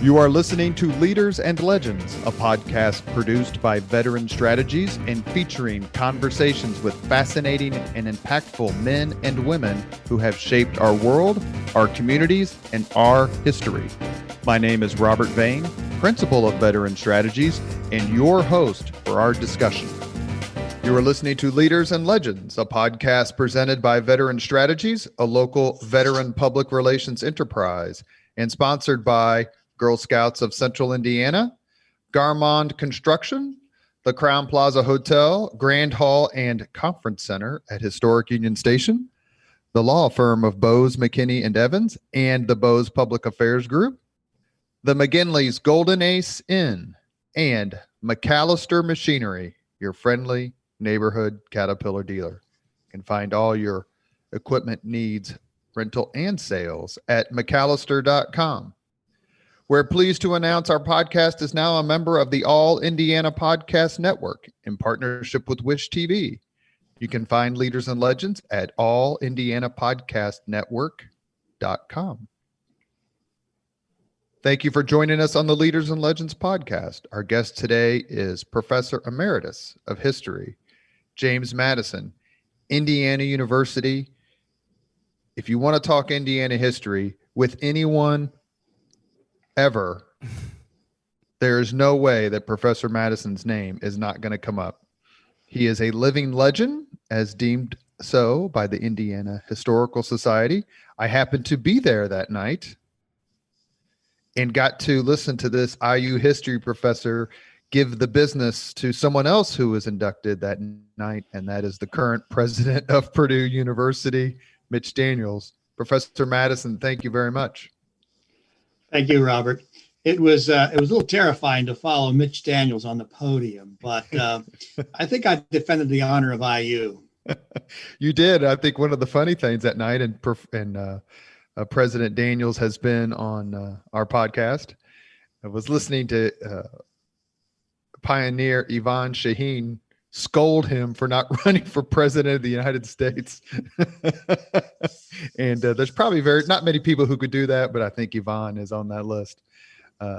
You are listening to Leaders and Legends, a podcast produced by Veteran Strategies and featuring conversations with fascinating and impactful men and women who have shaped our world, our communities, and our history. My name is Robert Vane, Principal of Veteran Strategies, and your host for our discussion. You are listening to Leaders and Legends, a podcast presented by Veteran Strategies, a local veteran public relations enterprise, and sponsored by Girl Scouts of Central Indiana, Garmond Construction, the Crown Plaza Hotel, Grand Hall and Conference Center at Historic Union Station, the law firm of Bose, McKinney, and Evans, and the Bose Public Affairs Group, the McGinley's Golden Ace Inn, and McAllister Machinery, your friendly neighborhood Caterpillar dealer. You can find all your equipment needs, rental and sales at McAllister.com. We're pleased to announce our podcast is now a member of the All Indiana Podcast Network in partnership with Wish TV. You can find Leaders and Legends at allindianapodcastnetwork.com. Thank you for joining us on the Leaders and Legends podcast. Our guest today is Professor Emeritus of History, James Madison, Indiana University. If you want to talk Indiana history with anyone ever, there is no way that Professor Madison's name is not going to come up. He is a living legend, as deemed so by the Indiana Historical Society. I happened to be there that night and got to listen to this IU history professor give the business to someone else who was inducted that night, and that is the current president of Purdue University, Mitch Daniels. Professor Madison, thank you very much. Thank you, Robert. It was a little terrifying to follow Mitch Daniels on the podium, but I think I defended the honor of IU. You did. I think one of the funny things that night, and President Daniels has been on our podcast. I was listening to pioneer Yvonne Shaheen scold him for not running for president of the United States. And there's probably not many people who could do that, but I think Yvonne is on that list.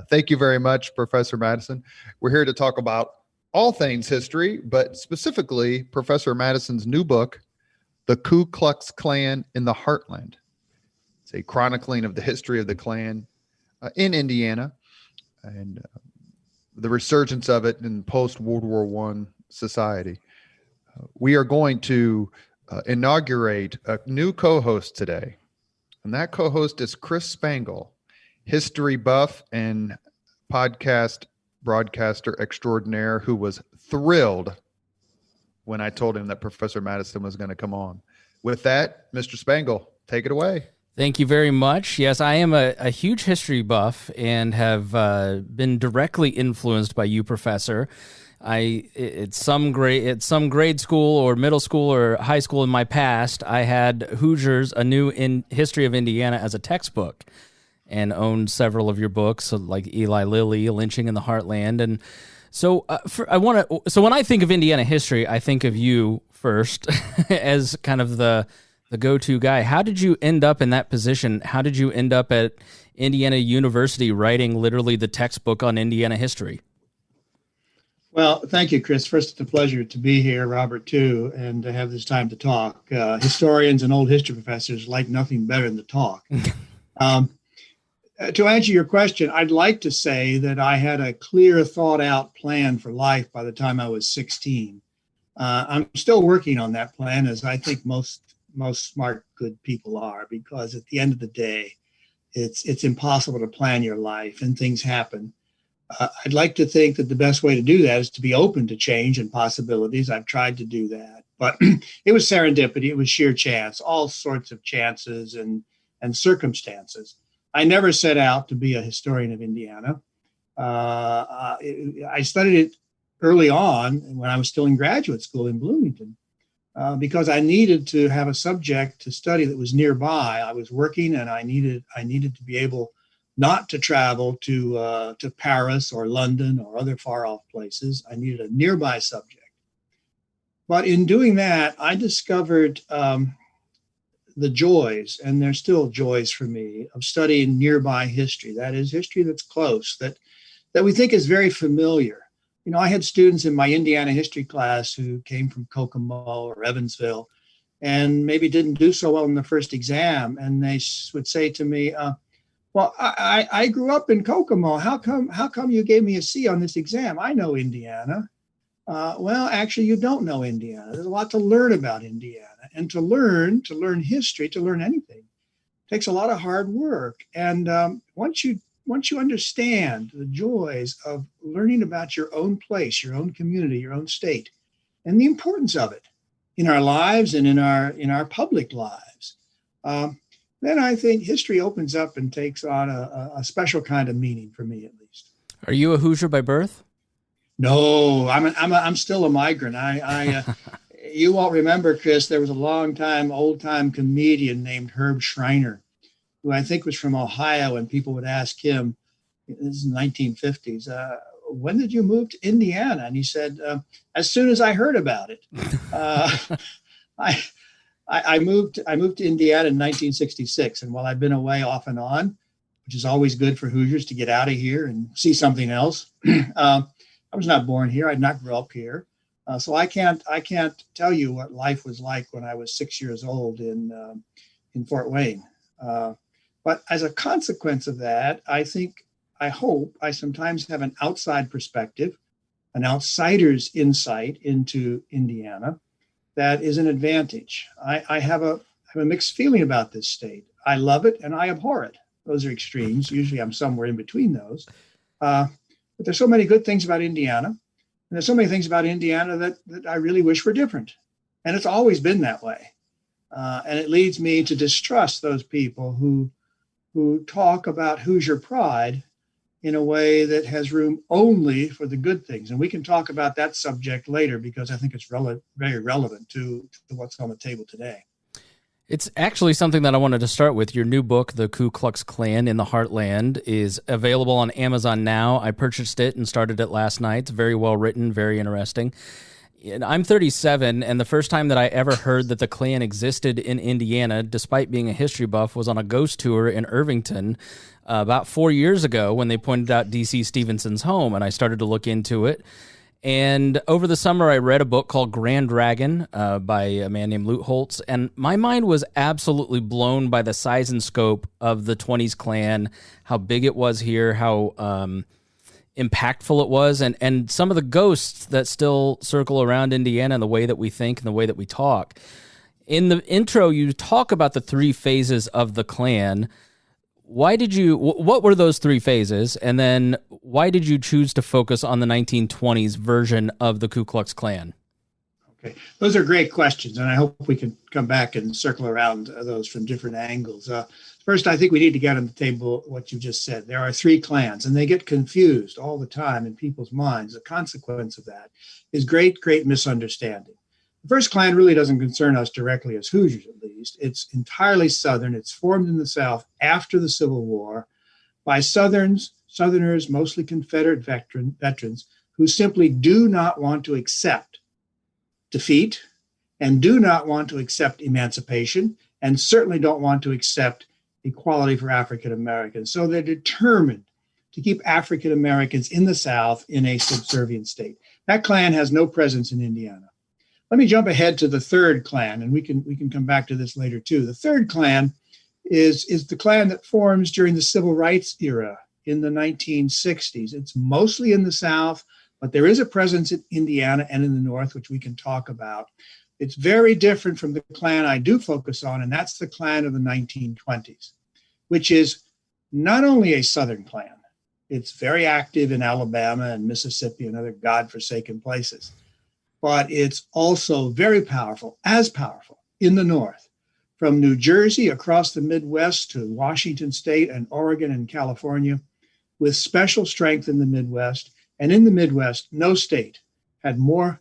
Thank you very much, Professor Madison. We're here to talk about all things history, but specifically Professor Madison's new book, The Ku Klux Klan in the Heartland. It's a chronicling of the history of the Klan in Indiana and the resurgence of it in post-World War I society. We are going to inaugurate a new co-host today, and that co-host is Chris Spangle, history buff and podcast broadcaster extraordinaire, who was thrilled when I told him that Professor Madison was going to come on. With that, Mr. Spangle, take it away. Thank you very much. Yes, I am a huge history buff and have been directly influenced by you, Professor. At some grade school or middle school or high school in my past, I had Hoosiers, A New History of Indiana as a textbook, and owned several of your books, like Eli Lilly, Lynching in the Heartland. And so so when I think of Indiana history, I think of you first as kind of the go-to guy. How did you end up in that position? How did you end up at Indiana University writing literally the textbook on Indiana history? Well, thank you, Chris. First, it's a pleasure to be here, Robert, too, and to have this time to talk. Historians and old history professors like nothing better than to talk. To answer your question, I'd like to say that I had a clear, thought-out plan for life by the time I was 16. I'm still working on that plan, as I think most smart, good people are, because at the end of the day, it's impossible to plan your life and things happen. I'd like to think that the best way to do that is to be open to change and possibilities. I've tried to do that, but it was serendipity. It was sheer chance, all sorts of chances and circumstances. I never set out to be a historian of Indiana. I studied it early on when I was still in graduate school in Bloomington. Because I needed to have a subject to study that was nearby. I was working, and I needed to be able not to travel to Paris or London or other far off places. I needed a nearby subject. But in doing that, I discovered the joys, and they're still joys for me, of studying nearby history. That is history that's close, that we think is very familiar. I had students in my Indiana history class who came from Kokomo or Evansville and maybe didn't do so well in the first exam. And they would say to me, well, I grew up in Kokomo. How come you gave me a C on this exam? I know Indiana. Well, actually, you don't know Indiana. There's a lot to learn about Indiana. And to learn history, to learn anything, takes a lot of hard work. And once you understand the joys of learning about your own place, your own community, your own state, and the importance of it in our lives and in our public lives, then I think history opens up and takes on a special kind of meaning for me, at least. Are you a Hoosier by birth? No, I'm still a migrant. You won't remember, Chris. There was a old time comedian named Herb Schreiner, who I think was from Ohio, and people would ask him, this is the 1950s, when did you move to Indiana? And he said, as soon as I heard about it. I moved to Indiana in 1966, and while I've been away off and on, which is always good for Hoosiers to get out of here and see something else, I was not born here. I did not grow up here. So I can't tell you what life was like when I was 6 years old in Fort Wayne. But as a consequence of that, I hope I sometimes have an outside perspective, an outsider's insight into Indiana that is an advantage. I have a mixed feeling about this state. I love it and I abhor it. Those are extremes. Usually I'm somewhere in between those. But there's so many good things about Indiana. And there's so many things about Indiana that I really wish were different. And it's always been that way. And it leads me to distrust those people who talk about Hoosier pride in a way that has room only for the good things. And we can talk about that subject later because I think it's very relevant to what's on the table today. It's actually something that I wanted to start with. Your new book, The Ku Klux Klan in the Heartland, is available on Amazon now. I purchased it and started it last night. It's very well written, very interesting. And I'm 37, and the first time that I ever heard that the Klan existed in Indiana, despite being a history buff, was on a ghost tour in Irvington about 4 years ago when they pointed out D.C. Stevenson's home, and I started to look into it. And over the summer, I read a book called Grand Dragon by a man named Lute Holtz, and my mind was absolutely blown by the size and scope of the 20s Klan, how big it was here, how impactful it was, and some of the ghosts that still circle around Indiana and the way that we think and the way that we talk. In the intro, you talk about the three phases of the Klan. What were those three phases? And then why did you choose to focus on the 1920s version of the Ku Klux Klan? Okay, those are great questions, and I hope we can come back and circle around those from different angles. First, I think we need to get on the table what you just said. There are three clans, and they get confused all the time in people's minds. The consequence of that is great misunderstanding. The first Klan really doesn't concern us directly as Hoosiers, at least. It's entirely Southern. It's formed in the South after the Civil War by Southerners, mostly Confederate veterans, who simply do not want to accept defeat and do not want to accept emancipation and certainly don't want to accept equality for African Americans. So they're determined to keep African Americans in the South in a subservient state. That Klan has no presence in Indiana. Let me jump ahead to the third Klan, and we can come back to this later too. The third Klan is the Klan that forms during the Civil Rights era in the 1960s. It's mostly in the South, but there is a presence in Indiana and in the North, which we can talk about. It's very different from the Klan I do focus on, and that's the Klan of the 1920s, which is not only a Southern Klan. It's very active in Alabama and Mississippi and other godforsaken places. But it's also very powerful, as powerful, in the North, from New Jersey across the Midwest to Washington State and Oregon and California, with special strength in the Midwest. And in the Midwest, no state had more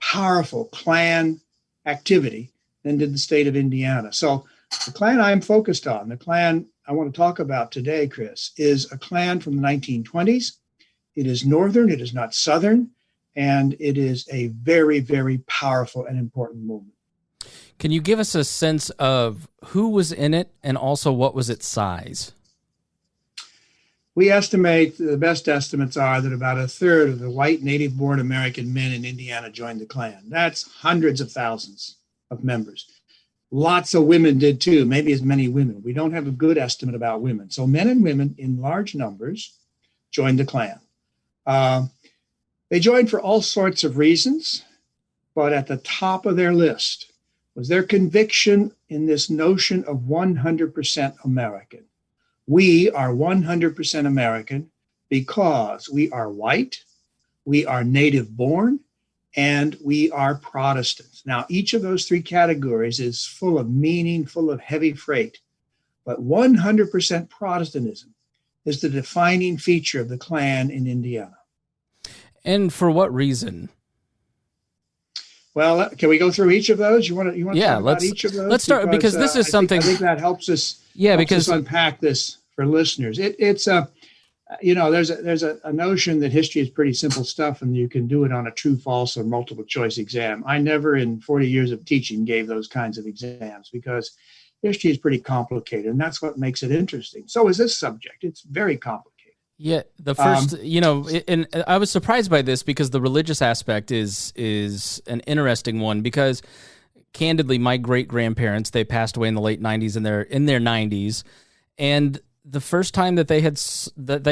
powerful Klan activity than did the state of Indiana. So the Klan I'm focused on, the Klan I want to talk about today, Chris, is a Klan from the 1920s. It is Northern, it is not Southern. And it is a very, very powerful and important movement. Can you give us a sense of who was in it and also what was its size? We estimate, the best estimates are that about a third of the white native-born American men in Indiana joined the Klan. That's hundreds of thousands of members. Lots of women did too, maybe as many women. We don't have a good estimate about women. So men and women in large numbers joined the Klan. They joined for all sorts of reasons, but at the top of their list was their conviction in this notion of 100% American. We are 100% American because we are white, we are native born, and we are Protestants. Now, each of those three categories is full of meaning, full of heavy freight, but 100% Protestantism is the defining feature of the Klan in Indiana. And for what reason? Well, can we go through each of those? You want to talk about each of those? Let's start because this is something. I think that helps us. Because unpack this for listeners. It's there's a notion that history is pretty simple stuff, and you can do it on a true, false, or multiple choice exam. I never, in 40 years of teaching, gave those kinds of exams because history is pretty complicated, and that's what makes it interesting. So is this subject. It's very complicated. Yeah, the first, and I was surprised by this because the religious aspect is an interesting one because, candidly, my great-grandparents, they passed away in the late 90s and they're in their 90s, and the first time that they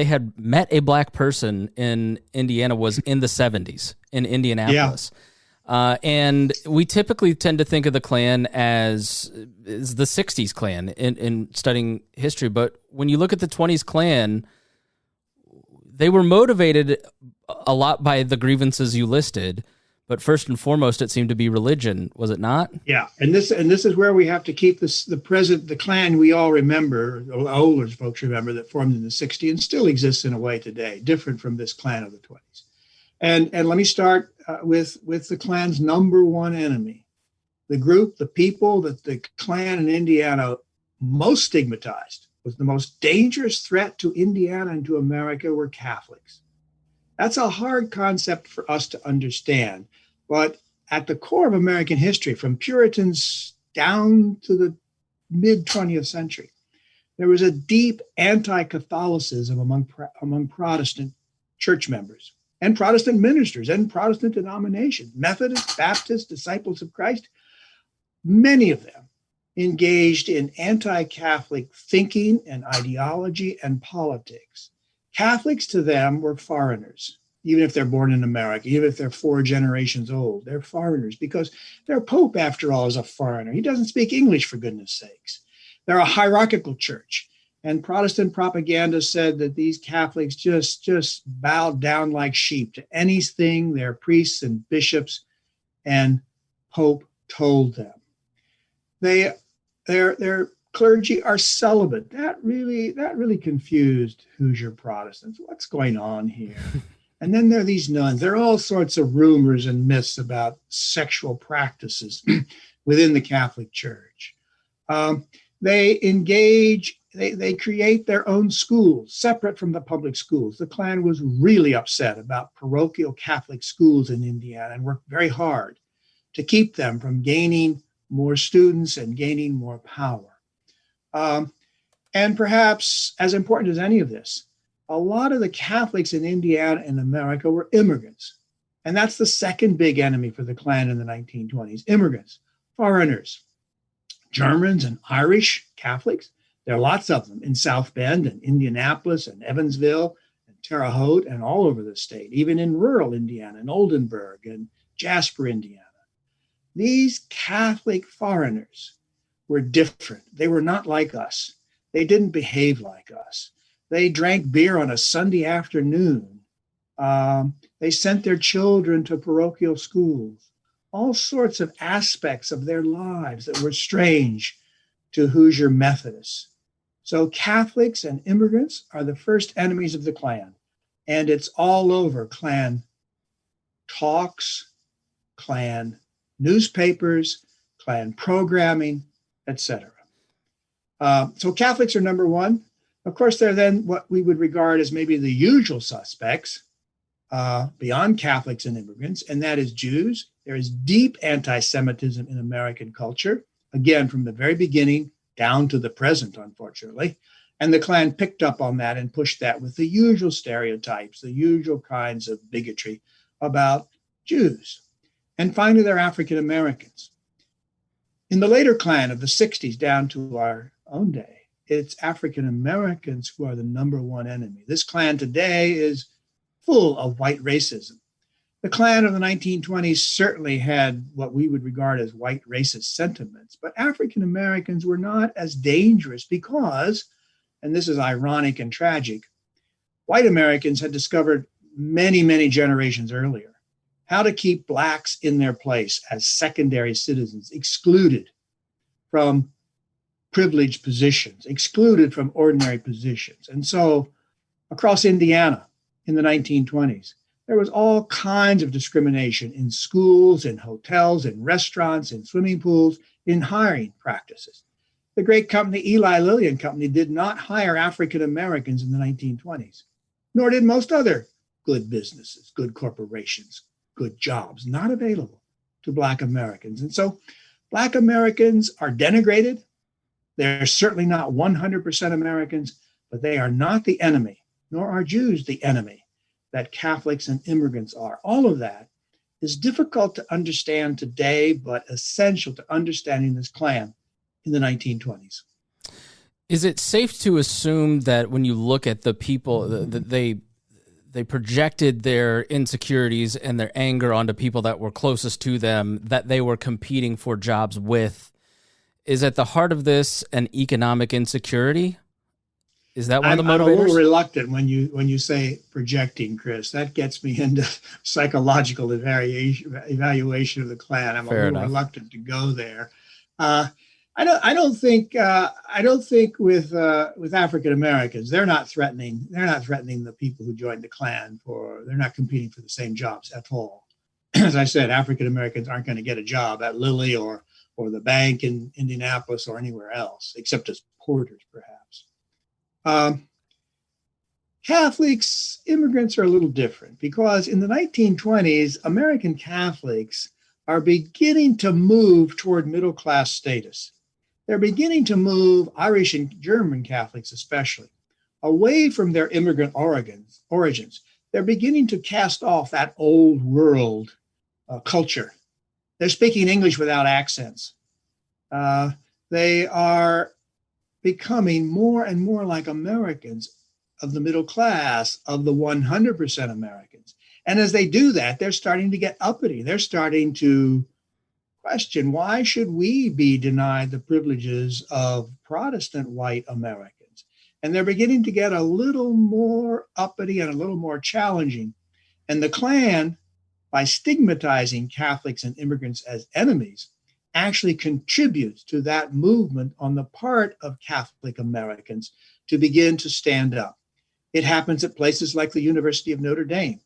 had met a black person in Indiana was in the 70s in Indianapolis. Yeah. And we typically tend to think of the Klan as the 60s Klan in studying history, but when you look at the 20s Klan, they were motivated a lot by the grievances you listed, but first and foremost, it seemed to be religion, was it not? Yeah, and this is where we have to keep the Klan we all remember, older folks remember, that formed in the 60s and still exists in a way today, different from this Klan of the 20s. And let me start with the Klan's number one enemy, the group, the people that the Klan in Indiana most stigmatized. Was the most dangerous threat to Indiana and to America were Catholics. That's a hard concept for us to understand, but at the core of American history, from Puritans down to the mid-20th century, there was a deep anti-Catholicism among Protestant church members and Protestant ministers and Protestant denominations, Methodists, Baptists, Disciples of Christ, many of them engaged in anti-Catholic thinking and ideology and politics. Catholics to them were foreigners, even if they're born in America, even if they're 4 generations old, they're foreigners because their Pope, after all, is a foreigner. He doesn't speak English, for goodness sakes. They're a hierarchical church. And Protestant propaganda said that these Catholics just bowed down like sheep to anything their priests and bishops and Pope told them. Their clergy are celibate. That really confused Hoosier Protestants. What's going on here? And then there are these nuns. There are all sorts of rumors and myths about sexual practices within the Catholic Church. They create their own schools, separate from the public schools. The Klan was really upset about parochial Catholic schools in Indiana and worked very hard to keep them from gaining more students and gaining more power. And perhaps as important as any of this, a lot of the Catholics in Indiana and America were immigrants. And that's the second big enemy for the Klan in the 1920s, immigrants, foreigners, Germans and Irish Catholics. There are lots of them in South Bend and Indianapolis and Evansville and Terre Haute and all over the state, even in rural Indiana and Oldenburg and Jasper, Indiana. These Catholic foreigners were different. They were not like us. They didn't behave like us. They drank beer on a Sunday afternoon. They sent their children to parochial schools. All sorts of aspects of their lives that were strange to Hoosier Methodists. So Catholics and immigrants are the first enemies of the Klan. And it's all over Klan talks, Klan newspapers, Klan programming, etc. So Catholics are number one. Of course, they're then what we would regard as maybe the usual suspects beyond Catholics and immigrants, and that is Jews, There is deep anti-Semitism in American culture, again, from the very beginning down to the present, unfortunately. And the Klan picked up on that and pushed that with the usual stereotypes, the usual kinds of bigotry about Jews. And finally, they're African Americans. In the later Klan of the 60s down to our own day, it's African Americans who are the number one enemy. This Klan today is full of white racism. The Klan of the 1920s certainly had what we would regard as white racist sentiments, but African Americans were not as dangerous because, and this is ironic and tragic, white Americans had discovered many, many generations earlier how to keep Blacks in their place as secondary citizens, excluded from privileged positions, excluded from ordinary positions. And so across Indiana in the 1920s, there was all kinds of discrimination in schools, in hotels, in restaurants, in swimming pools, in hiring practices. The great company, Eli Lilly and Company, did not hire African Americans in the 1920s, nor did most other good businesses, good corporations, good jobs, not available to Black Americans. And so Black Americans are denigrated. They're certainly not 100% Americans, but they are not the enemy, nor are Jews the enemy that Catholics and immigrants are. All of that is difficult to understand today, but essential to understanding this Klan in the 1920s. Is it safe to assume that when you look at the people, that they projected their insecurities and their anger onto people that were closest to them, that they were competing for jobs with? Is at the heart of this an economic insecurity? Is that one of the motivators? I'm a little reluctant when you say projecting, Chris. That gets me into psychological evaluation of the Klan. I'm Fair a little enough. reluctant to go there. I don't think with African Americans, they're not threatening the people who joined the Klan they're not competing for the same jobs at all. As I said, African Americans aren't going to get a job at Lilly or the bank in Indianapolis or anywhere else, except as porters, perhaps. Catholics, immigrants are a little different because in the 1920s, American Catholics are beginning to move toward middle-class status. They're beginning to move, Irish and German Catholics especially, away from their immigrant origins. They're beginning to cast off that old world culture. They're speaking English without accents. They are becoming more and more like Americans of the middle class, of the 100% Americans. And as they do that, they're starting to get uppity. They're starting to question, why should we be denied the privileges of Protestant white Americans? And they're beginning to get a little more uppity and a little more challenging. And the Klan, by stigmatizing Catholics and immigrants as enemies, actually contributes to that movement on the part of Catholic Americans to begin to stand up. It happens at places like the University of Notre Dame.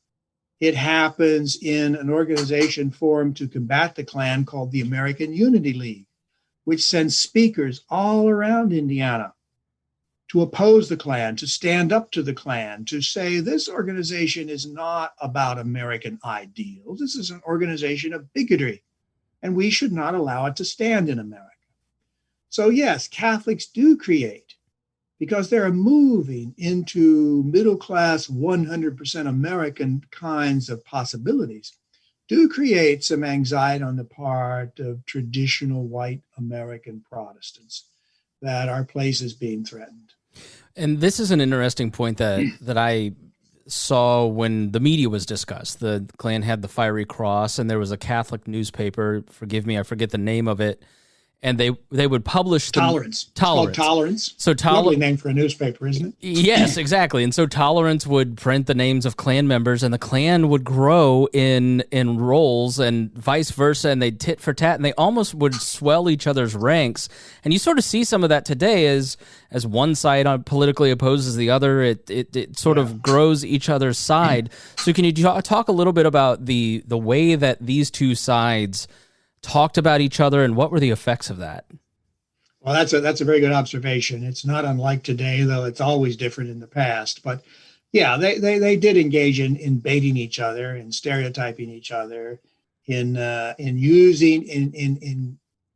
It happens in an organization formed to combat the Klan called the American Unity League, which sends speakers all around Indiana to oppose the Klan, to stand up to the Klan, to say this organization is not about American ideals. This is an organization of bigotry, and we should not allow it to stand in America. So yes, Catholics do create, because they're moving into middle-class, 100% American kinds of possibilities, do create some anxiety on the part of traditional white American Protestants that our place is being threatened. And this is an interesting point that I saw when the media was discussed. The Klan had the Fiery Cross, and there was a Catholic newspaper, forgive me, I forget the name of it, and they would publish Tolerance. It's called Tolerance. So lovely name for a newspaper, isn't it? Yes, exactly. And so Tolerance would print the names of Klan members, and the Klan would grow in roles and vice versa, and they'd tit for tat, and they almost would swell each other's ranks. And you sort of see some of that today as one side politically opposes the other. It sort of grows each other's side. So can you talk a little bit about the way that these two sides talked about each other, and what were the effects of that? Well, that's a very good observation. It's not unlike today, though it's always different in the past. But yeah, they did engage in baiting each other and stereotyping each other. in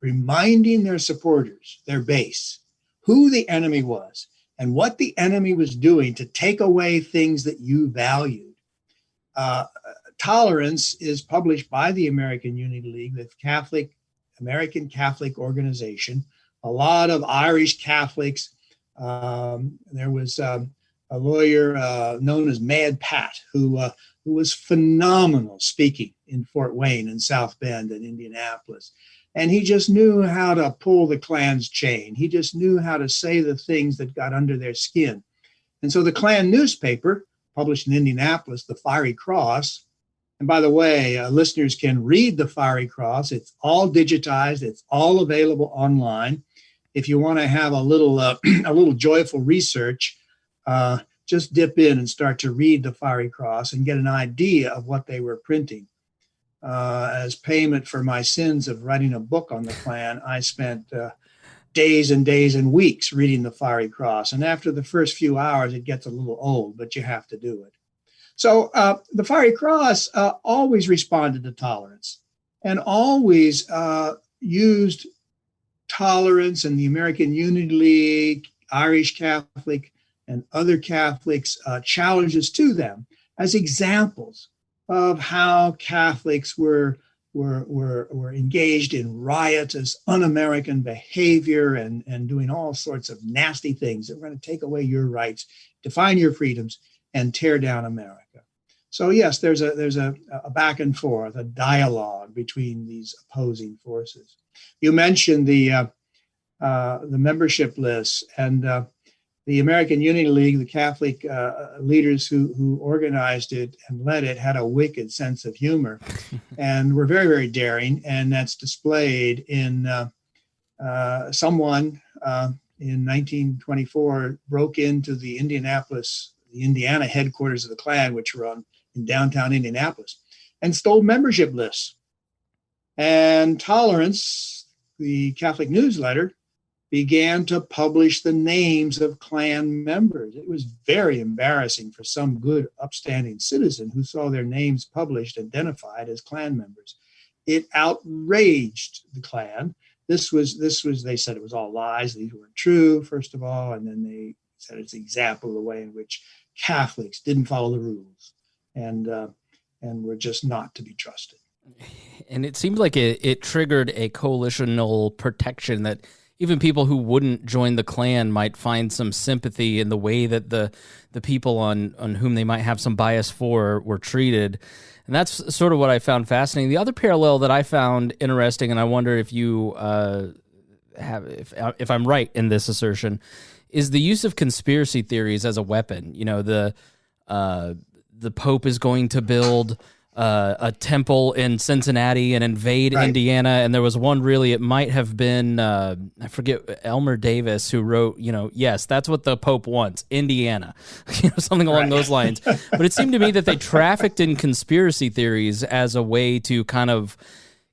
reminding their supporters, their base, who the enemy was and what the enemy was doing to take away things that you valued. Tolerance is published by the American Unity League, the American Catholic organization. A lot of Irish Catholics. There was a lawyer known as Mad Pat, who was phenomenal speaking in Fort Wayne and South Bend and Indianapolis. And he just knew how to pull the Klan's chain. He just knew how to say the things that got under their skin. And so the Klan newspaper, published in Indianapolis, the Fiery Cross, and by the way, listeners can read the Fiery Cross. It's all digitized. It's all available online. If you want to have a little joyful research, just dip in and start to read the Fiery Cross and get an idea of what they were printing. As payment for my sins of writing a book on the Klan, I spent days and days and weeks reading the Fiery Cross. And after the first few hours, it gets a little old, but you have to do it. So the Fiery Cross always responded to tolerance and always used tolerance and the American Unity League, Irish Catholic, and other Catholics' challenges to them as examples of how Catholics were engaged in riotous, un-American behavior and doing all sorts of nasty things that were going to take away your rights, define your freedoms, and tear down America. So yes, there's a back and forth, a dialogue between these opposing forces. You mentioned the membership lists, and the American Unity League, the Catholic leaders who organized it and led it, had a wicked sense of humor, and were very, very daring. And that's displayed in someone in 1924 broke into the Indiana headquarters of the Klan, which were in downtown Indianapolis, and stole membership lists. And Tolerance, the Catholic newsletter, began to publish the names of Klan members. It was very embarrassing for some good, upstanding citizen who saw their names published, identified as Klan members. It outraged the Klan. This was, they said it was all lies. These weren't true, first of all. And then they said it's an example of the way in which Catholics didn't follow the rules and were just not to be trusted. And it seemed like it triggered a coalitional protection that even people who wouldn't join the Klan might find some sympathy in the way that the people on whom they might have some bias for were treated. And that's sort of what I found fascinating. The other parallel that I found interesting, and I wonder if you if I'm right in this assertion, is the use of conspiracy theories as a weapon. You know, the Pope is going to build a temple in Cincinnati and invade Indiana. And there was one it might have been, I forget, Elmer Davis, who wrote, yes, that's what the Pope wants, Indiana, something along those lines. But it seemed to me that they trafficked in conspiracy theories as a way to kind of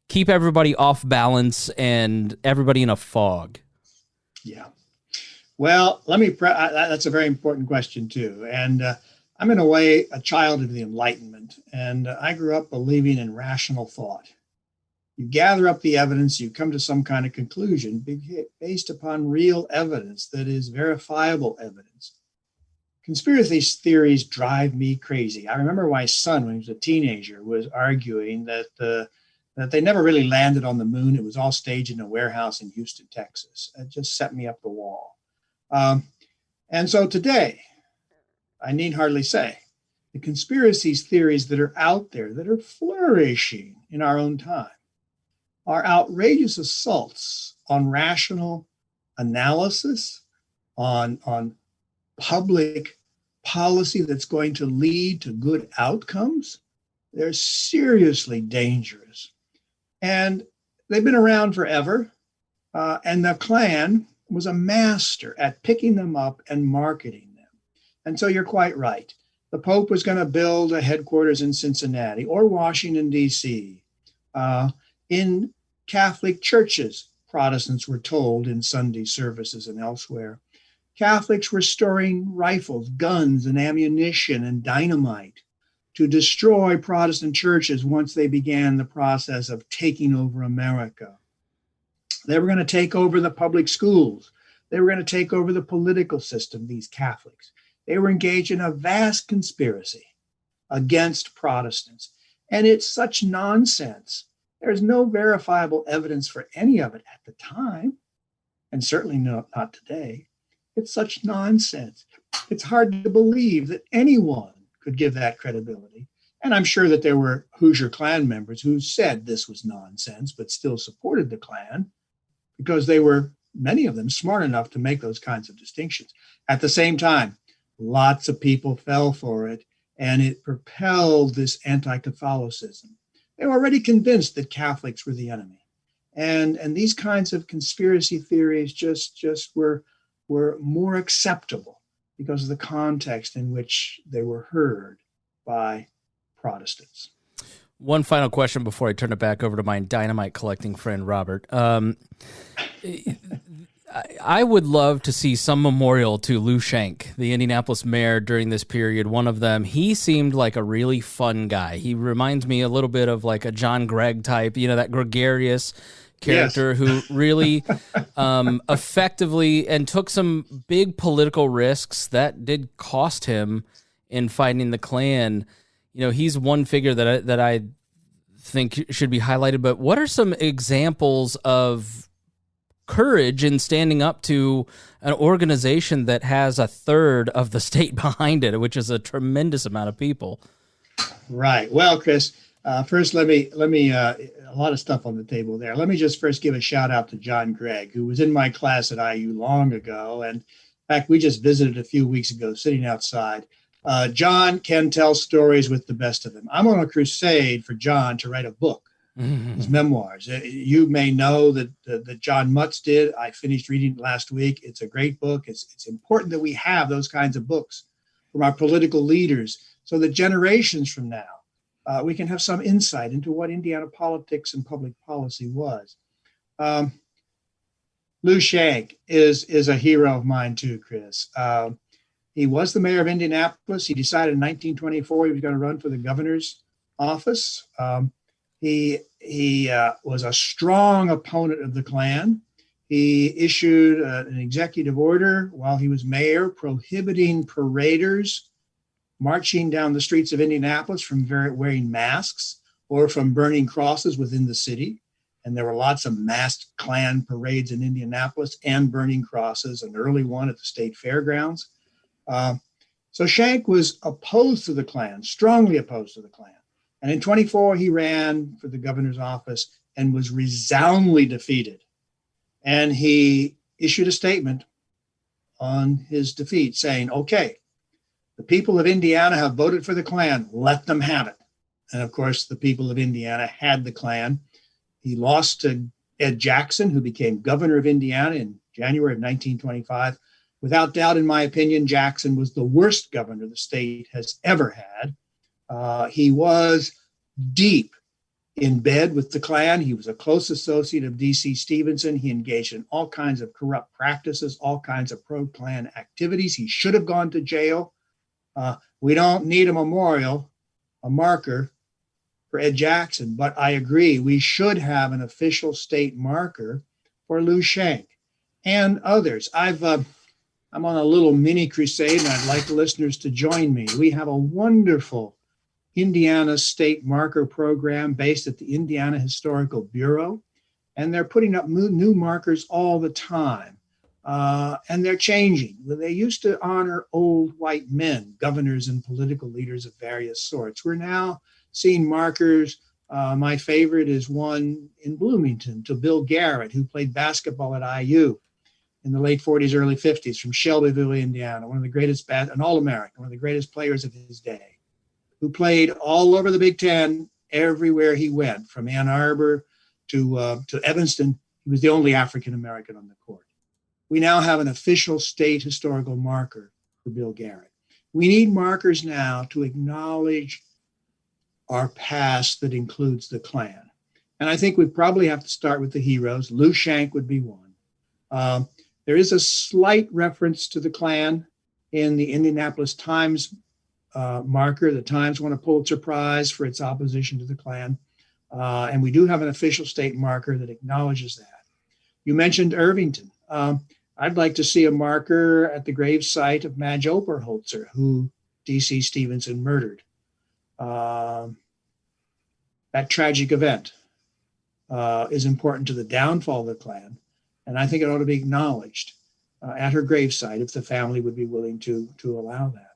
keep everybody off balance and everybody in a fog. Yeah. Well, that's a very important question too. And I'm in a way a child of the Enlightenment, and I grew up believing in rational thought. You gather up the evidence, you come to some kind of conclusion based upon real evidence that is verifiable evidence. Conspiracy theories drive me crazy. I remember my son, when he was a teenager, was arguing that they never really landed on the moon. It was all staged in a warehouse in Houston, Texas. It just set me up the wall. And so today, I need hardly say, the conspiracy theories that are out there, that are flourishing in our own time, are outrageous assaults on rational analysis, on public policy that's going to lead to good outcomes. They're seriously dangerous. And they've been around forever. And the Klan was a master at picking them up and marketing them. And so you're quite right. The Pope was going to build a headquarters in Cincinnati or Washington, D.C. In Catholic churches, Protestants were told in Sunday services and elsewhere. Catholics were storing rifles, guns, and ammunition and dynamite to destroy Protestant churches once they began the process of taking over America. They were going to take over the public schools. They were going to take over the political system, these Catholics. They were engaged in a vast conspiracy against Protestants. And it's such nonsense. There's no verifiable evidence for any of it at the time, and certainly not today. It's such nonsense. It's hard to believe that anyone could give that credibility. And I'm sure that there were Hoosier Klan members who said this was nonsense, but still supported the Klan because they were, many of them, smart enough to make those kinds of distinctions. At the same time, lots of people fell for it, and it propelled this anti-Catholicism. They were already convinced that Catholics were the enemy. And these kinds of conspiracy theories just were more acceptable because of the context in which they were heard by Protestants. One final question before I turn it back over to my dynamite collecting friend, Robert. I would love to see some memorial to Lou Shank, the Indianapolis mayor during this period. One of them, he seemed like a really fun guy. He reminds me a little bit of like a John Gregg type, that gregarious character. Yes. Who really effectively and took some big political risks that did cost him in fighting the Klan. He's one figure that I think should be highlighted. But what are some examples of courage in standing up to an organization that has a third of the state behind it, which is a tremendous amount of people? Right. Well, Chris, first let me a lot of stuff on the table there. Let me just first give a shout out to John Gregg, who was in my class at IU long ago. And in fact, we just visited a few weeks ago, sitting outside. John can tell stories with the best of them. I'm on a crusade for John to write a book, his memoirs. You may know that John Mutz did. I finished reading it last week. It's a great book. It's important that we have those kinds of books from our political leaders so that generations from now, we can have some insight into what Indiana politics and public policy was. Lou Shank is a hero of mine too, Chris. He was the mayor of Indianapolis. He decided in 1924 he was going to run for the governor's office. He was a strong opponent of the Klan. He issued an executive order while he was mayor prohibiting paraders marching down the streets of Indianapolis from wearing masks or from burning crosses within the city. And there were lots of masked Klan parades in Indianapolis and burning crosses, an early one at the state fairgrounds. So Shank was opposed to the Klan, strongly opposed to the Klan. And in 24, he ran for the governor's office and was resoundingly defeated. And he issued a statement on his defeat saying, okay, the people of Indiana have voted for the Klan, let them have it. And of course, the people of Indiana had the Klan. He lost to Ed Jackson, who became governor of Indiana in January of 1925. Without doubt, in my opinion, Jackson was the worst governor the state has ever had. He was deep in bed with the Klan. He was a close associate of D.C. Stevenson. He engaged in all kinds of corrupt practices, all kinds of pro-Klan activities. He should have gone to jail. We don't need a memorial, a marker for Ed Jackson, but I agree, we should have an official state marker for Lou Shank and others. I'm on a little mini crusade, and I'd like the listeners to join me. We have a wonderful Indiana state marker program based at the Indiana Historical Bureau, and they're putting up new markers all the time, and they're changing. They used to honor old white men, governors and political leaders of various sorts. We're now seeing markers. My favorite is one in Bloomington to Bill Garrett, who played basketball at IU in the late 40s, early 50s, from Shelbyville, Indiana, one of the greatest, an All-American, one of the greatest players of his day, who played all over the Big Ten, everywhere he went, from Ann Arbor to Evanston. He was the only African-American on the court. We now have an official state historical marker for Bill Garrett. We need markers now to acknowledge our past that includes the Klan. And I think we probably have to start with the heroes. Lou Shank would be one. There is a slight reference to the Klan in the Indianapolis Times marker. The Times won a Pulitzer Prize for its opposition to the Klan. And we do have an official state marker that acknowledges that. You mentioned Irvington. I'd like to see a marker at the grave site of Madge Oberholzer, who D.C. Stevenson murdered. That tragic event is important to the downfall of the Klan, and I think it ought to be acknowledged at her gravesite if the family would be willing to allow that.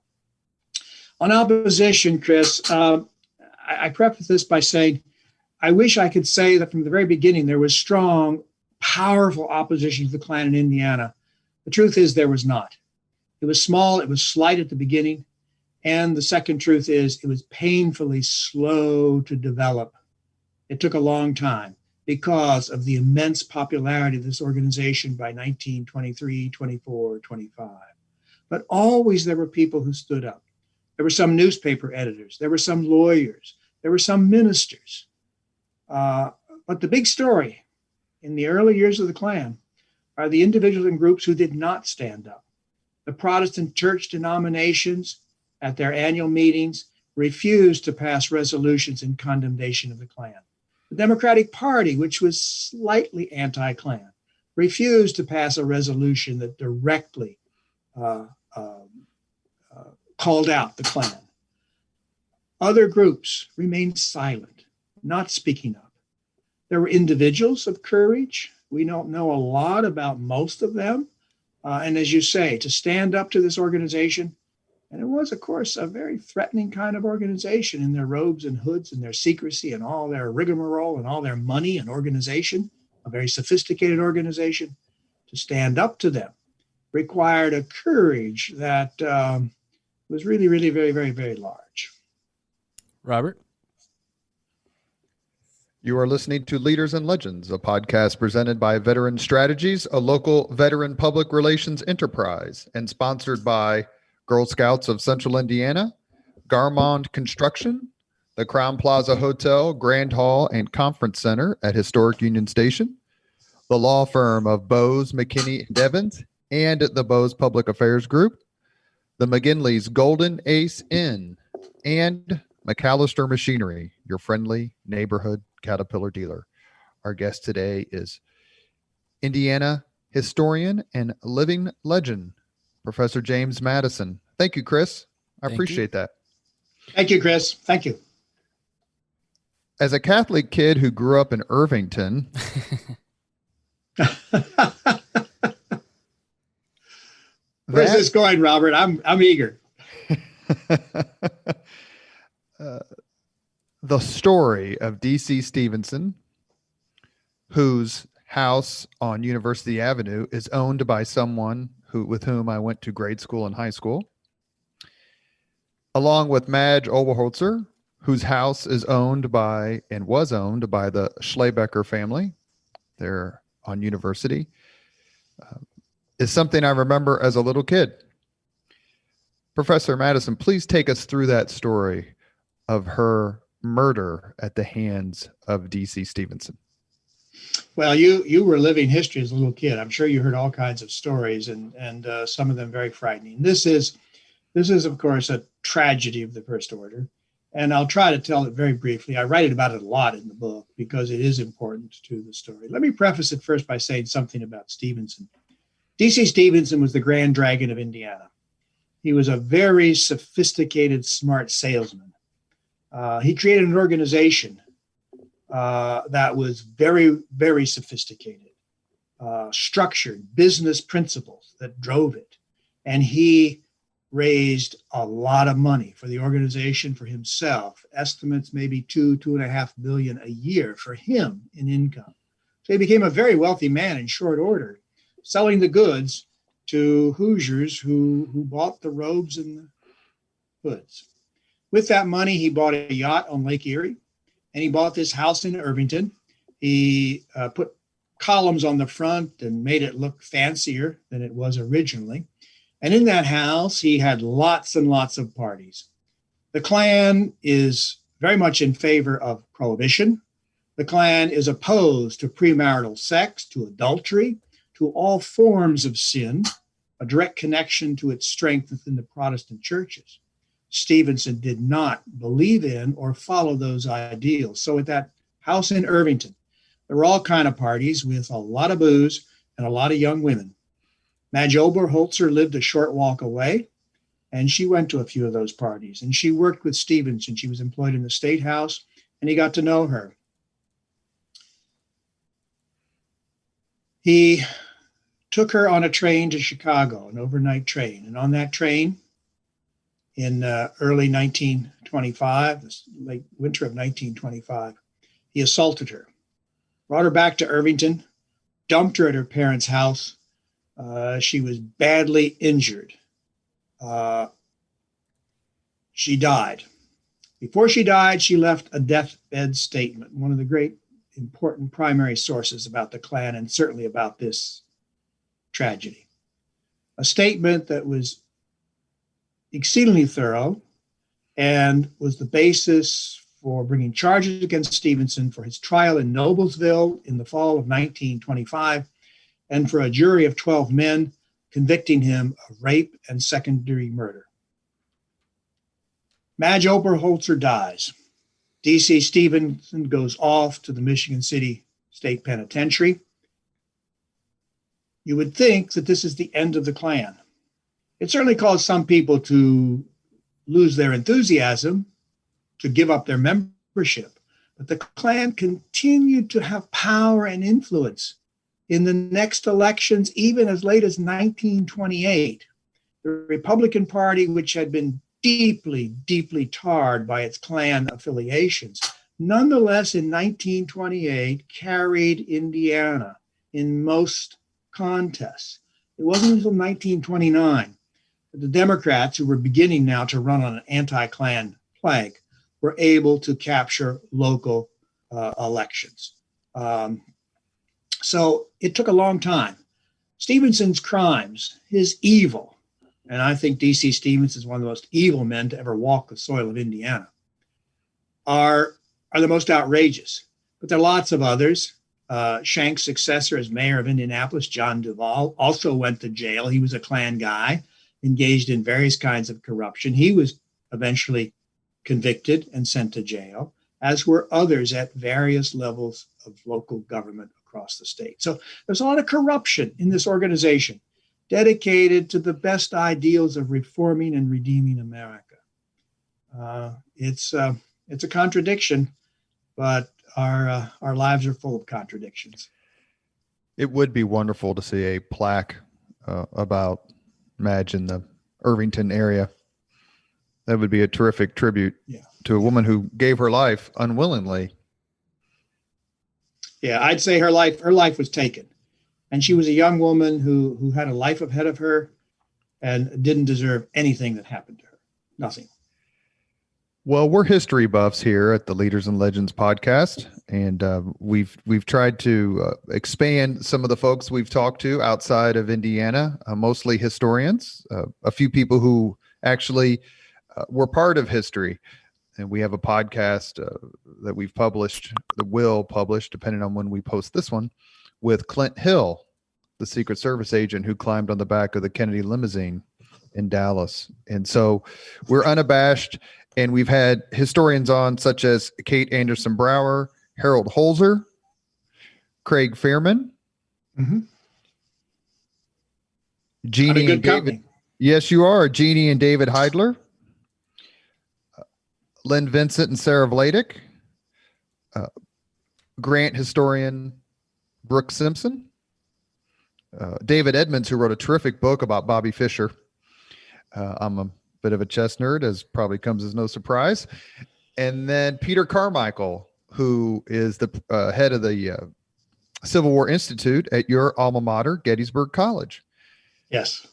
On opposition, Chris, I preface this by saying I wish I could say that from the very beginning there was strong, powerful opposition to the Klan in Indiana. The truth is there was not. It was small, it was slight at the beginning, and the second truth is it was painfully slow to develop. It took a long time because of the immense popularity of this organization by 1923, 24, 25. But always there were people who stood up. There were some newspaper editors, there were some lawyers, there were some ministers. But the big story in the early years of the Klan are the individuals and groups who did not stand up. The Protestant church denominations at their annual meetings refused to pass resolutions in condemnation of the Klan. The Democratic Party, which was slightly anti-Klan, refused to pass a resolution that directly called out the Klan. Other groups remained silent, not speaking up. There were individuals of courage. We don't know a lot about most of them. And as you say, to stand up to this organization, and it was, of course, a very threatening kind of organization in their robes and hoods and their secrecy and all their rigmarole and all their money and organization, a very sophisticated organization. To stand up to them required a courage that was really, really very, very, very large. Robert? You are listening to Leaders and Legends, a podcast presented by Veteran Strategies, a local veteran public relations enterprise, and sponsored by Girl Scouts of Central Indiana, Garmond Construction, the Crown Plaza Hotel, Grand Hall, and Conference Center at Historic Union Station, the law firm of Bose, McKinney, and Evans, and the Bose Public Affairs Group, the McGinley's Golden Ace Inn, and McAllister Machinery, your friendly neighborhood Caterpillar dealer. Our guest today is Indiana historian and living legend, Professor James Madison. Thank you, Chris. I appreciate that. Thank you, Chris. Thank you. As a Catholic kid who grew up in Irvington, where's this going, Robert? I'm eager. The story of D.C. Stevenson, whose house on University Avenue is owned by someone with whom I went to grade school and high school, along with Madge Oberholzer, whose house is owned by and was owned by the Schlebecker family. They're on University. Is something I remember as a little kid. Professor Madison, please take us through that story of her murder at the hands of D.C. Stevenson. Well, you were living history as a little kid. I'm sure you heard all kinds of stories, and some of them very frightening. This is, of course, a tragedy of the first order, and I'll try to tell it very briefly. I write about it a lot in the book because it is important to the story. Let me preface it first by saying something about Stevenson. D.C. Stevenson was the Grand Dragon of Indiana. He was a very sophisticated, smart salesman. He created an organization that was very, very sophisticated, structured business principles that drove it. And he raised a lot of money for the organization, for himself, estimates maybe $2.5 billion a year for him in income. So he became a very wealthy man in short order, selling the goods to Hoosiers who bought the robes and the hoods. With that money, he bought a yacht on Lake Erie, and he bought this house in Irvington. He put columns on the front and made it look fancier than it was originally. And in that house, he had lots and lots of parties. The Klan is very much in favor of prohibition. The Klan is opposed to premarital sex, to adultery, to all forms of sin, a direct connection to its strength within the Protestant churches. Stevenson did not believe in or follow those ideals. So at that house in Irvington, there were all kind of parties with a lot of booze and a lot of young women. Madge Oberholzer lived a short walk away, and she went to a few of those parties. And she worked with Stevenson. She was employed in the State House, and he got to know her. He took her on a train to Chicago, an overnight train. And on that train, in early 1925, this late winter of 1925, he assaulted her, brought her back to Irvington, dumped her at her parents' house. She was badly injured. She died. Before she died, she left a deathbed statement, one of the great important primary sources about the Klan and certainly about this tragedy. A statement that was exceedingly thorough and was the basis for bringing charges against Stevenson for his trial in Noblesville in the fall of 1925 and for a jury of 12 men convicting him of rape and second-degree murder. Madge Oberholzer dies. D.C. Stevenson goes off to the Michigan City State Penitentiary. You would think that this is the end of the Klan. It certainly caused some people to lose their enthusiasm, to give up their membership. But the Klan continued to have power and influence. In the next elections, even as late as 1928, the Republican Party, which had been deeply, deeply tarred by its Klan affiliations, nonetheless in 1928 carried Indiana in most contests. It wasn't until 1929 that the Democrats, who were beginning now to run on an anti-Klan flag, were able to capture local elections. So it took a long time. Stevenson's crimes, his evil, and I think D.C. Stevenson is one of the most evil men to ever walk the soil of Indiana, are the most outrageous. But there are lots of others. Shank's successor as mayor of Indianapolis, John Duval, also went to jail. He was a Klan guy, engaged in various kinds of corruption. He was eventually convicted and sent to jail, as were others at various levels of local government across the state. So there's a lot of corruption in this organization dedicated to the best ideals of reforming and redeeming America. It's a contradiction, but our lives are full of contradictions. It would be wonderful to see a plaque about Madge in the Irvington area. That would be a terrific tribute to a woman who gave her life unwillingly. Yeah, I'd say her life was taken. And she was a young woman who had a life ahead of her and didn't deserve anything that happened to her. Nothing. Well, we're history buffs here at the Leaders and Legends podcast, and we've tried to expand some of the folks we've talked to outside of Indiana, mostly historians, a few people who actually were part of history. And we have a podcast that we've published, that will publish, depending on when we post this one, with Clint Hill, the Secret Service agent who climbed on the back of the Kennedy limousine in Dallas. And so we're unabashed, and we've had historians on such as Kate Anderson Brower, Harold Holzer, Craig Fairman, Jeannie and David. Company. Yes, you are. Jeannie and David Heidler, Lynn Vincent and Sarah Vladeck, Grant historian Brooke Simpson, David Edmonds, who wrote a terrific book about Bobby Fischer. I'm a bit of a chess nerd, as probably comes as no surprise. And then Peter Carmichael, who is the head of the Civil War Institute at your alma mater, Gettysburg College. Yes.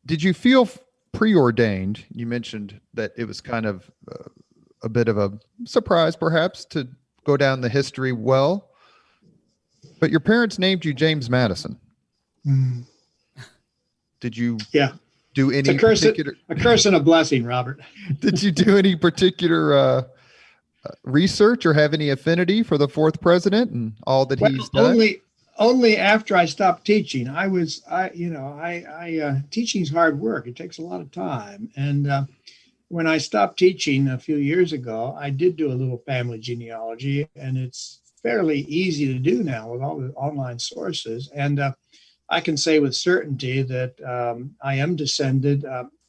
Did you feel preordained? You mentioned that it was kind of a bit of a surprise, perhaps, to go down the history well. But your parents named you James Madison. Did you do any a curse and a blessing, Robert? Did you do any particular research or have any affinity for the fourth president and all that he's done? only after I stopped teaching. Teaching's hard work. It takes a lot of time. And when I stopped teaching a few years ago, I did do a little family genealogy, and it's fairly easy to do now with all the online sources. And I can say with certainty that I am descended.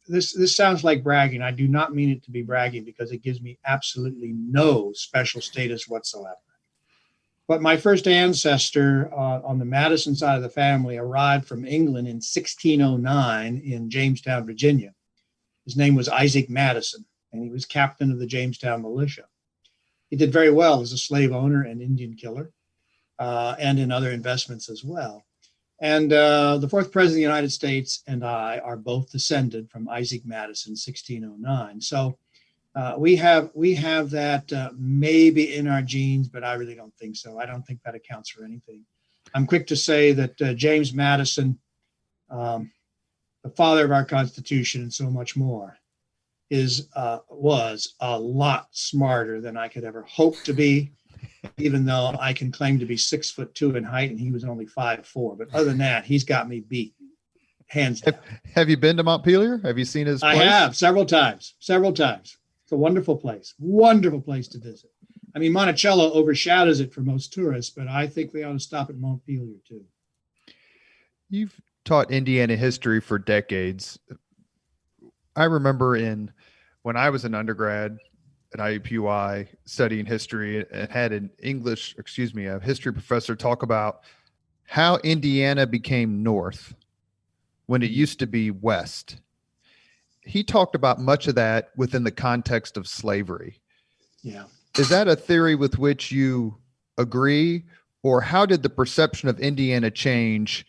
This sounds like bragging. I do not mean it to be bragging, because it gives me absolutely no special status whatsoever. But my first ancestor on the Madison side of the family arrived from England in 1609 in Jamestown, Virginia. His name was Isaac Madison, and he was captain of the Jamestown militia. He did very well as a slave owner and Indian killer, and in other investments as well. And the fourth president of the United States and I are both descended from Isaac Madison, 1609. So we have that maybe in our genes, but I really don't think so. I don't think that accounts for anything. I'm quick to say that James Madison, the father of our Constitution and so much more, was a lot smarter than I could ever hope to be, even though I can claim to be 6'2" in height and he was only 5'4". But other than that, he's got me beat, hands down. Have you been to Montpelier? Have you seen his place? I have several times. It's a wonderful place to visit. I mean, Monticello overshadows it for most tourists, but I think they ought to stop at Montpelier too. You've taught Indiana history for decades. I remember when I was an undergrad at IUPUI studying history, and had a history professor talk about how Indiana became north when it used to be west. He talked about much of that within the context of slavery. Yeah. Is that a theory with which you agree, or how did the perception of Indiana change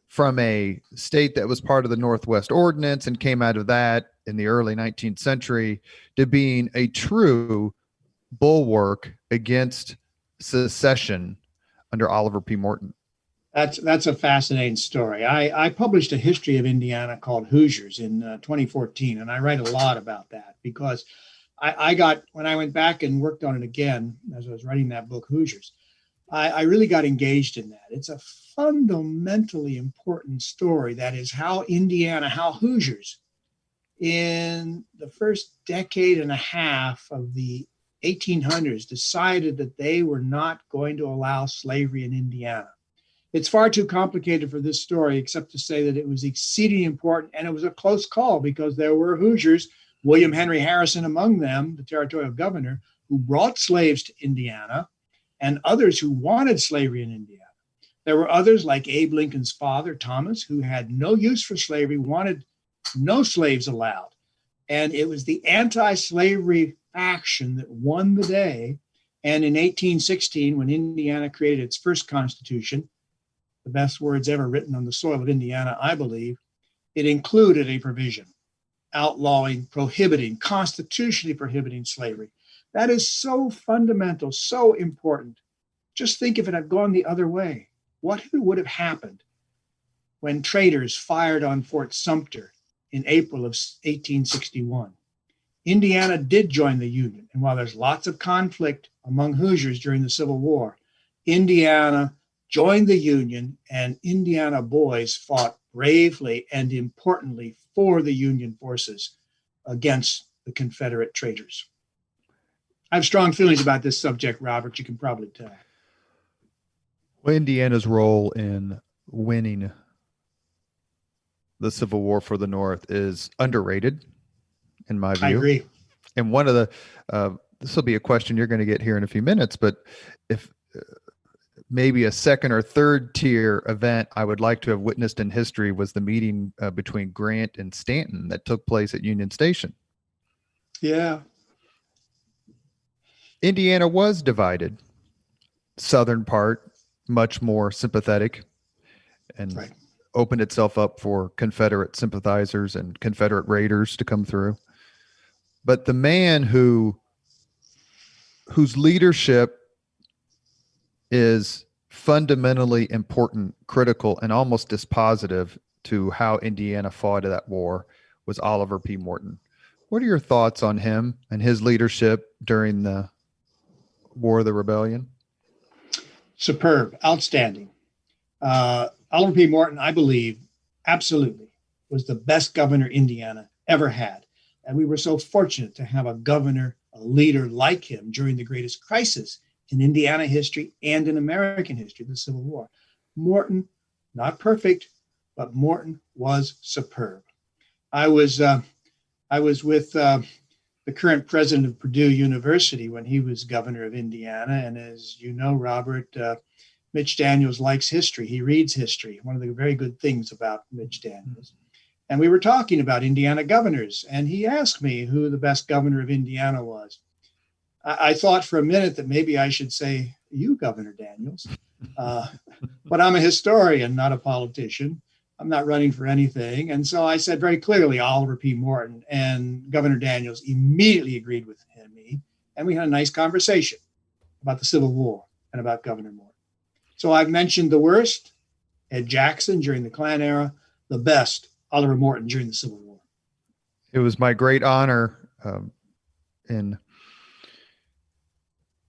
from a state that was part of the Northwest Ordinance and came out of that in the early 19th century to being a true bulwark against secession under Oliver P. Morton? That's a fascinating story. I published a history of Indiana called Hoosiers in 2014, and I write a lot about that because when I went back and worked on it again as I was writing that book, Hoosiers, I really got engaged in that. It's a fundamentally important story. That is how Hoosiers in the first decade and a half of the 1800s decided that they were not going to allow slavery in Indiana. It's far too complicated for this story, except to say that it was exceedingly important, and it was a close call because there were Hoosiers, William Henry Harrison among them, the territorial governor, who brought slaves to Indiana, and others who wanted slavery in Indiana. There were others like Abe Lincoln's father, Thomas, who had no use for slavery, wanted no slaves allowed. And it was the anti-slavery faction that won the day. And in 1816, when Indiana created its first constitution, the best words ever written on the soil of Indiana, I believe, it included a provision outlawing, constitutionally prohibiting slavery. That is so fundamental, so important. Just think if it had gone the other way. What would have happened when traitors fired on Fort Sumter in April of 1861? Indiana did join the Union. And while there's lots of conflict among Hoosiers during the Civil War, Indiana joined the Union, and Indiana boys fought bravely and importantly for the Union forces against the Confederate traitors. I have strong feelings about this subject, Robert. You can probably tell. Well, Indiana's role in winning the Civil War for the North is underrated, in my view. I agree. And one of the, this will be a question you're going to get here in a few minutes, but if maybe a second or third tier event I would like to have witnessed in history was the meeting between Grant and Stanton that took place at Union Station. Yeah. Indiana was divided. Southern part, much more sympathetic, and right. Opened itself up for Confederate sympathizers and Confederate raiders to come through. But the man whose leadership is fundamentally important, critical, and almost dispositive to how Indiana fought that war was Oliver P. Morton. What are your thoughts on him and his leadership during the War of the Rebellion? Superb, outstanding. Oliver P. Morton, I believe, absolutely was the best governor Indiana ever had. And we were so fortunate to have a governor, a leader like him during the greatest crisis in Indiana history and in American history, the Civil War. Morton, not perfect, but Morton was superb. I was with the current president of Purdue University when he was governor of Indiana. And as you know, Robert, Mitch Daniels likes history. He reads history, one of the very good things about Mitch Daniels. And we were talking about Indiana governors, and he asked me who the best governor of Indiana was. I thought for a minute that maybe I should say, you, Governor Daniels. But I'm a historian, not a politician. I'm not running for anything. And so I said very clearly, Oliver P. Morton, and Governor Daniels immediately agreed with me. And we had a nice conversation about the Civil War and about Governor Morton. So I've mentioned the worst, Ed Jackson during the Klan era, the best, Oliver Morton during the Civil War. It was my great honor in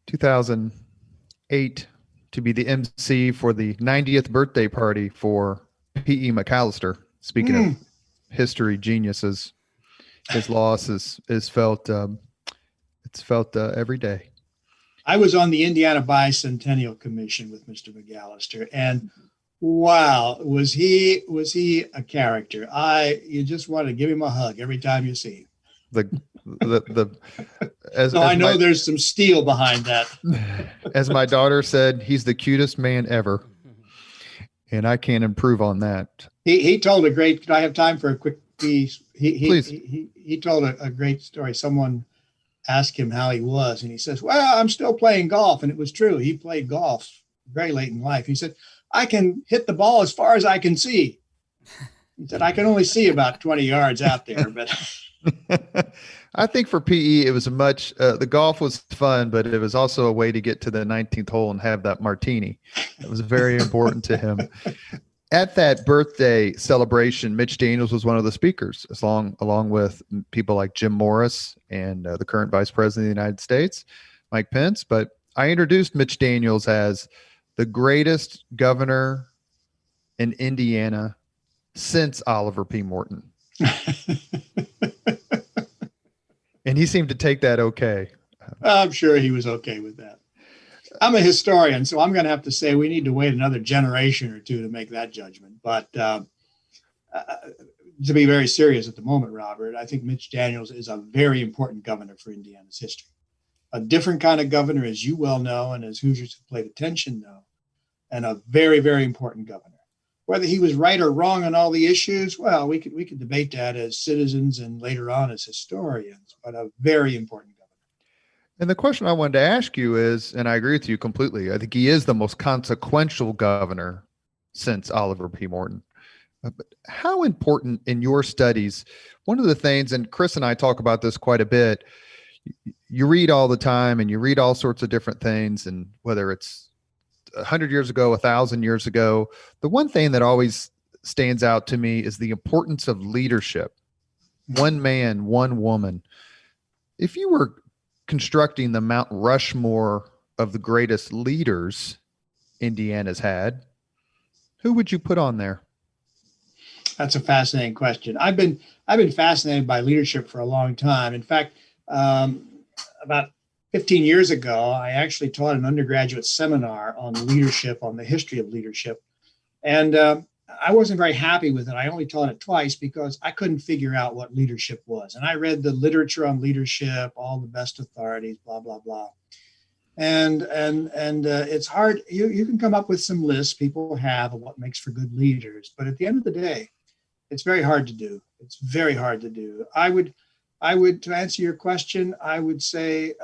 2008 to be the MC for the 90th birthday party for P.E. McAllister. Speaking of history geniuses, his loss is felt. It's felt every day. I was on the Indiana Bicentennial Commission with Mr. McAllister, and wow, was he a character? You just want to give him a hug every time you see him. I know there's some steel behind that. As my daughter said, he's the cutest man ever, and I can't improve on that. He told a great. Could I have time for a quick piece? Please. He told a great story. Someone asked him how he was, and he says, "Well, I'm still playing golf," and it was true. He played golf very late in life. He said, "I can hit the ball as far as I can see." He said, "I can only see about 20 yards out there," but. I think for PE, it was the golf was fun, but it was also a way to get to the 19th hole and have that martini. It was very important to him. At that birthday celebration, Mitch Daniels was one of the speakers, along with people like Jim Morris and the current Vice President of the United States, Mike Pence. But I introduced Mitch Daniels as the greatest governor in Indiana since Oliver P. Morton. And he seemed to take that okay. I'm sure he was okay with that. I'm a historian, so I'm going to have to say we need to wait another generation or two to make that judgment. But to be very serious at the moment, Robert, I think Mitch Daniels is a very important governor for Indiana's history. A different kind of governor, as you well know, and as Hoosiers who played attention know, and a very, very important governor. Whether he was right or wrong on all the issues, well, we could debate that as citizens and later on as historians, but a very important governor. And the question I wanted to ask you is, and I agree with you completely, I think he is the most consequential governor since Oliver P. Morton. But how important in your studies, one of the things, and Chris and I talk about this quite a bit, you read all the time and you read all sorts of different things, and whether it's 100 years ago, 1,000 years ago, the one thing that always stands out to me is the importance of leadership. One man, one woman. If you were constructing the Mount Rushmore of the greatest leaders Indiana's had, who would you put on there? That's a fascinating question. I've been fascinated by leadership for a long time. In fact, about 15 years ago, I actually taught an undergraduate seminar on leadership, on the history of leadership. And I wasn't very happy with it. I only taught it twice because I couldn't figure out what leadership was. And I read the literature on leadership, all the best authorities, blah, blah, blah. And it's hard. You can come up with some lists people have of what makes for good leaders. But at the end of the day, it's very hard to do. It's very hard to do. I would, to answer your question, I would say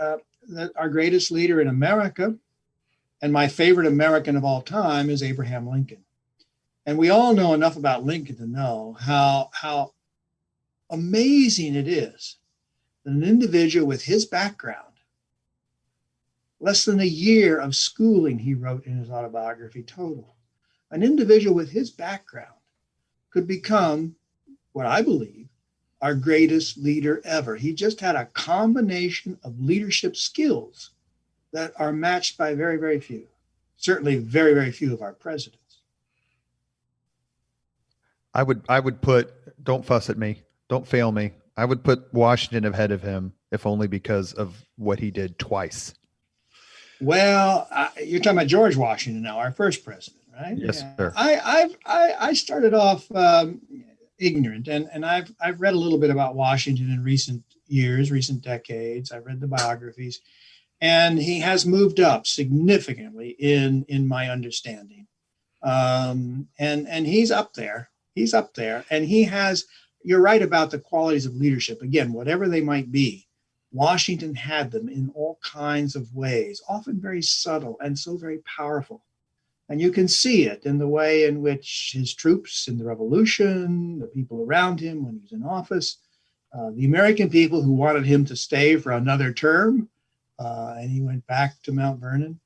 that our greatest leader in America, and my favorite American of all time, is Abraham Lincoln. And we all know enough about Lincoln to know how amazing it is that an individual with his background, less than a year of schooling, he wrote in his autobiography, total, an individual with his background could become, what I believe, our greatest leader ever. He just had a combination of leadership skills that are matched by very, very few, certainly very, very few of our presidents. I would put, don't fuss at me, don't fail me. I would put Washington ahead of him, if only because of what he did twice. Well, you're talking about George Washington now, our first president, right? Yes, Yeah. sir. I started off ignorant, and I've read a little bit about Washington in recent years, recent decades. I've read the biographies, and he has moved up significantly in my understanding. And he's up there. He's up there, and he has. You're right about the qualities of leadership. Again, whatever they might be, Washington had them in all kinds of ways, often very subtle and so very powerful. And you can see it in the way in which his troops in the revolution, the people around him when he's in office, the American people who wanted him to stay for another term, and he went back to Mount Vernon.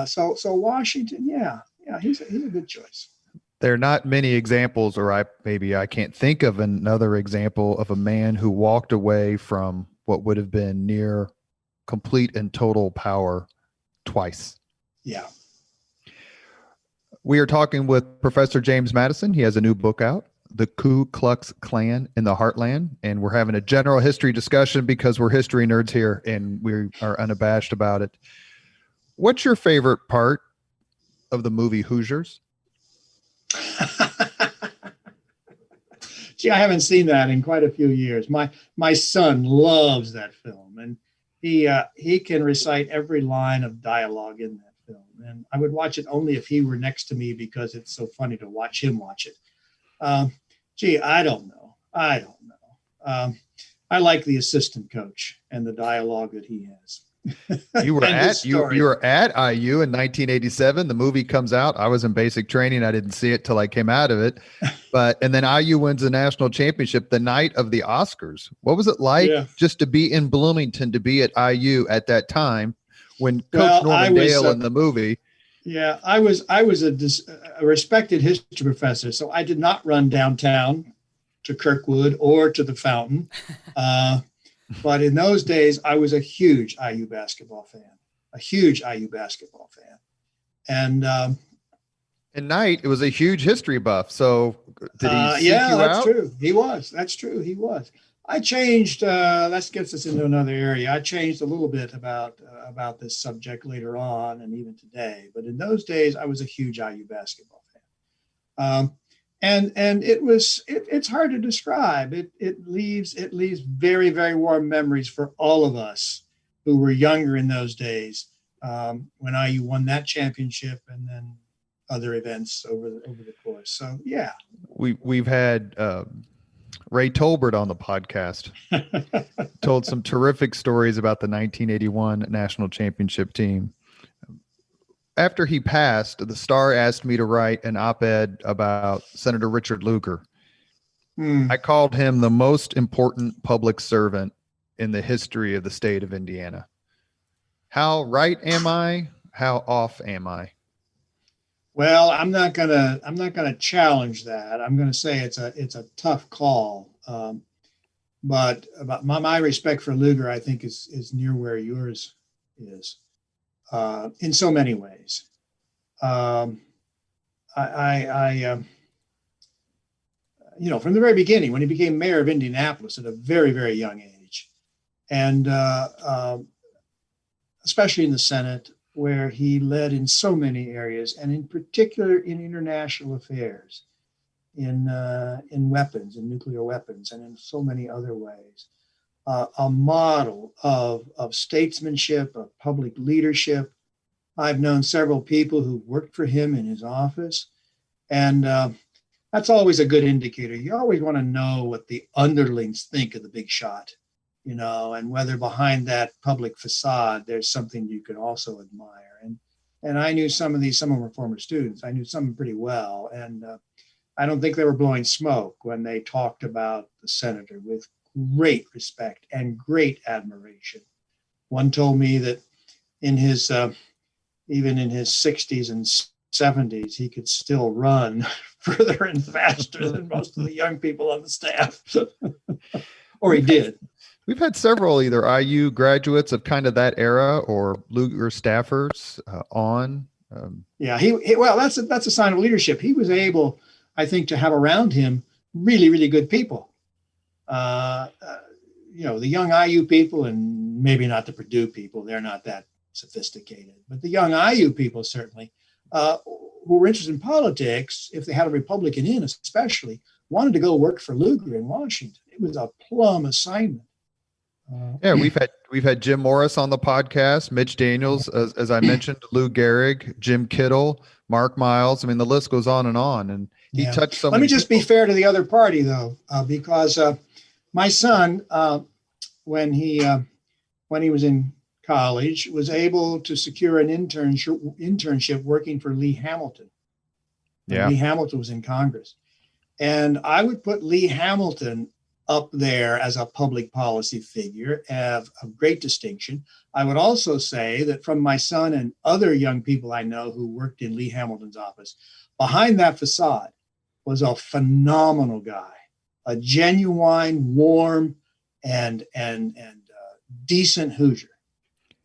So Washington, yeah, he's a good choice. There are not many examples, or I can't think of another example of a man who walked away from what would have been near complete and total power twice. Yeah. We are talking with Professor James Madison. He has a new book out, The Ku Klux Klan in the Heartland. And we're having a general history discussion because we're history nerds here and we are unabashed about it. What's your favorite part of the movie Hoosiers? Gee, I haven't seen that in quite a few years. My son loves that film, and he can recite every line of dialogue in that film. And I would watch it only if he were next to me because it's so funny to watch him watch it. I don't know. I like the assistant coach and the dialogue that he has. You were at you were at IU in 1987. The movie comes out. I was in basic training. I didn't see it till I came out of it. And then IU wins the national championship the night of the Oscars. What was it like just to be in Bloomington, to be at IU at that time when Coach Norman Dale in the movie? Yeah, I was a respected history professor, so I did not run downtown to Kirkwood or to the Fountain. But in those days, I was a huge IU basketball fan. And at night, it was a huge history buff. So did he seek you out? True. He was. That's true. He was. I changed. That gets us into another area. I changed a little bit about this subject later on and even today. But in those days, I was a huge IU basketball fan. And it's hard to describe. It leaves very, very warm memories for all of us who were younger in those days, when IU won that championship and then other events over the course. So yeah, we've had Ray Tolbert on the podcast, told some terrific stories about the 1981 national championship team. After he passed, the Star asked me to write an op-ed about Senator Richard Lugar. I called him the most important public servant in the history of the state of Indiana. How right am I? How off am I? Well, I'm not gonna challenge that. I'm gonna say it's a tough call. But my respect for Lugar, I think, is near where yours is. In so many ways. From the very beginning, when he became mayor of Indianapolis at a very, very young age, and especially in the Senate, where he led in so many areas, and in particular in international affairs, in weapons, in nuclear weapons, and in so many other ways. A model of statesmanship, of public leadership. I've known several people who worked for him in his office, and that's always a good indicator. You always want to know what the underlings think of the big shot, and whether behind that public facade there's something you could also admire. And I knew some of them were former students. I knew some pretty well, and I don't think they were blowing smoke when they talked about the senator with great respect and great admiration. One told me that in his even in his 60s and 70s, he could still run further and faster than most of the young people on the staff. Or he did. We've had several either IU graduates of kind of that era or Lugar staffers on. Yeah, he well, that's a sign of leadership. He was able I think, to have around him really, really good people. The young IU people, and maybe not the Purdue people, they're not that sophisticated, but the young IU people certainly, who were interested in politics, if they had a Republican in especially, wanted to go work for Lugar in Washington. It was a plum assignment. Yeah, we've had Jim Morris on the podcast, Mitch Daniels, as I mentioned, Lou Gehrig, Jim Kittle, Mark Miles. I mean, the list goes on, and he touched so many. Let me just be fair to the other party, though, because my son, when he was in college, was able to secure an internship working for Lee Hamilton. Yeah, Lee Hamilton was in Congress, and I would put Lee Hamilton up there as a public policy figure of great distinction. I would also say that from my son and other young people I know who worked in Lee Hamilton's office, behind that facade was a phenomenal guy, a genuine, warm, and decent Hoosier.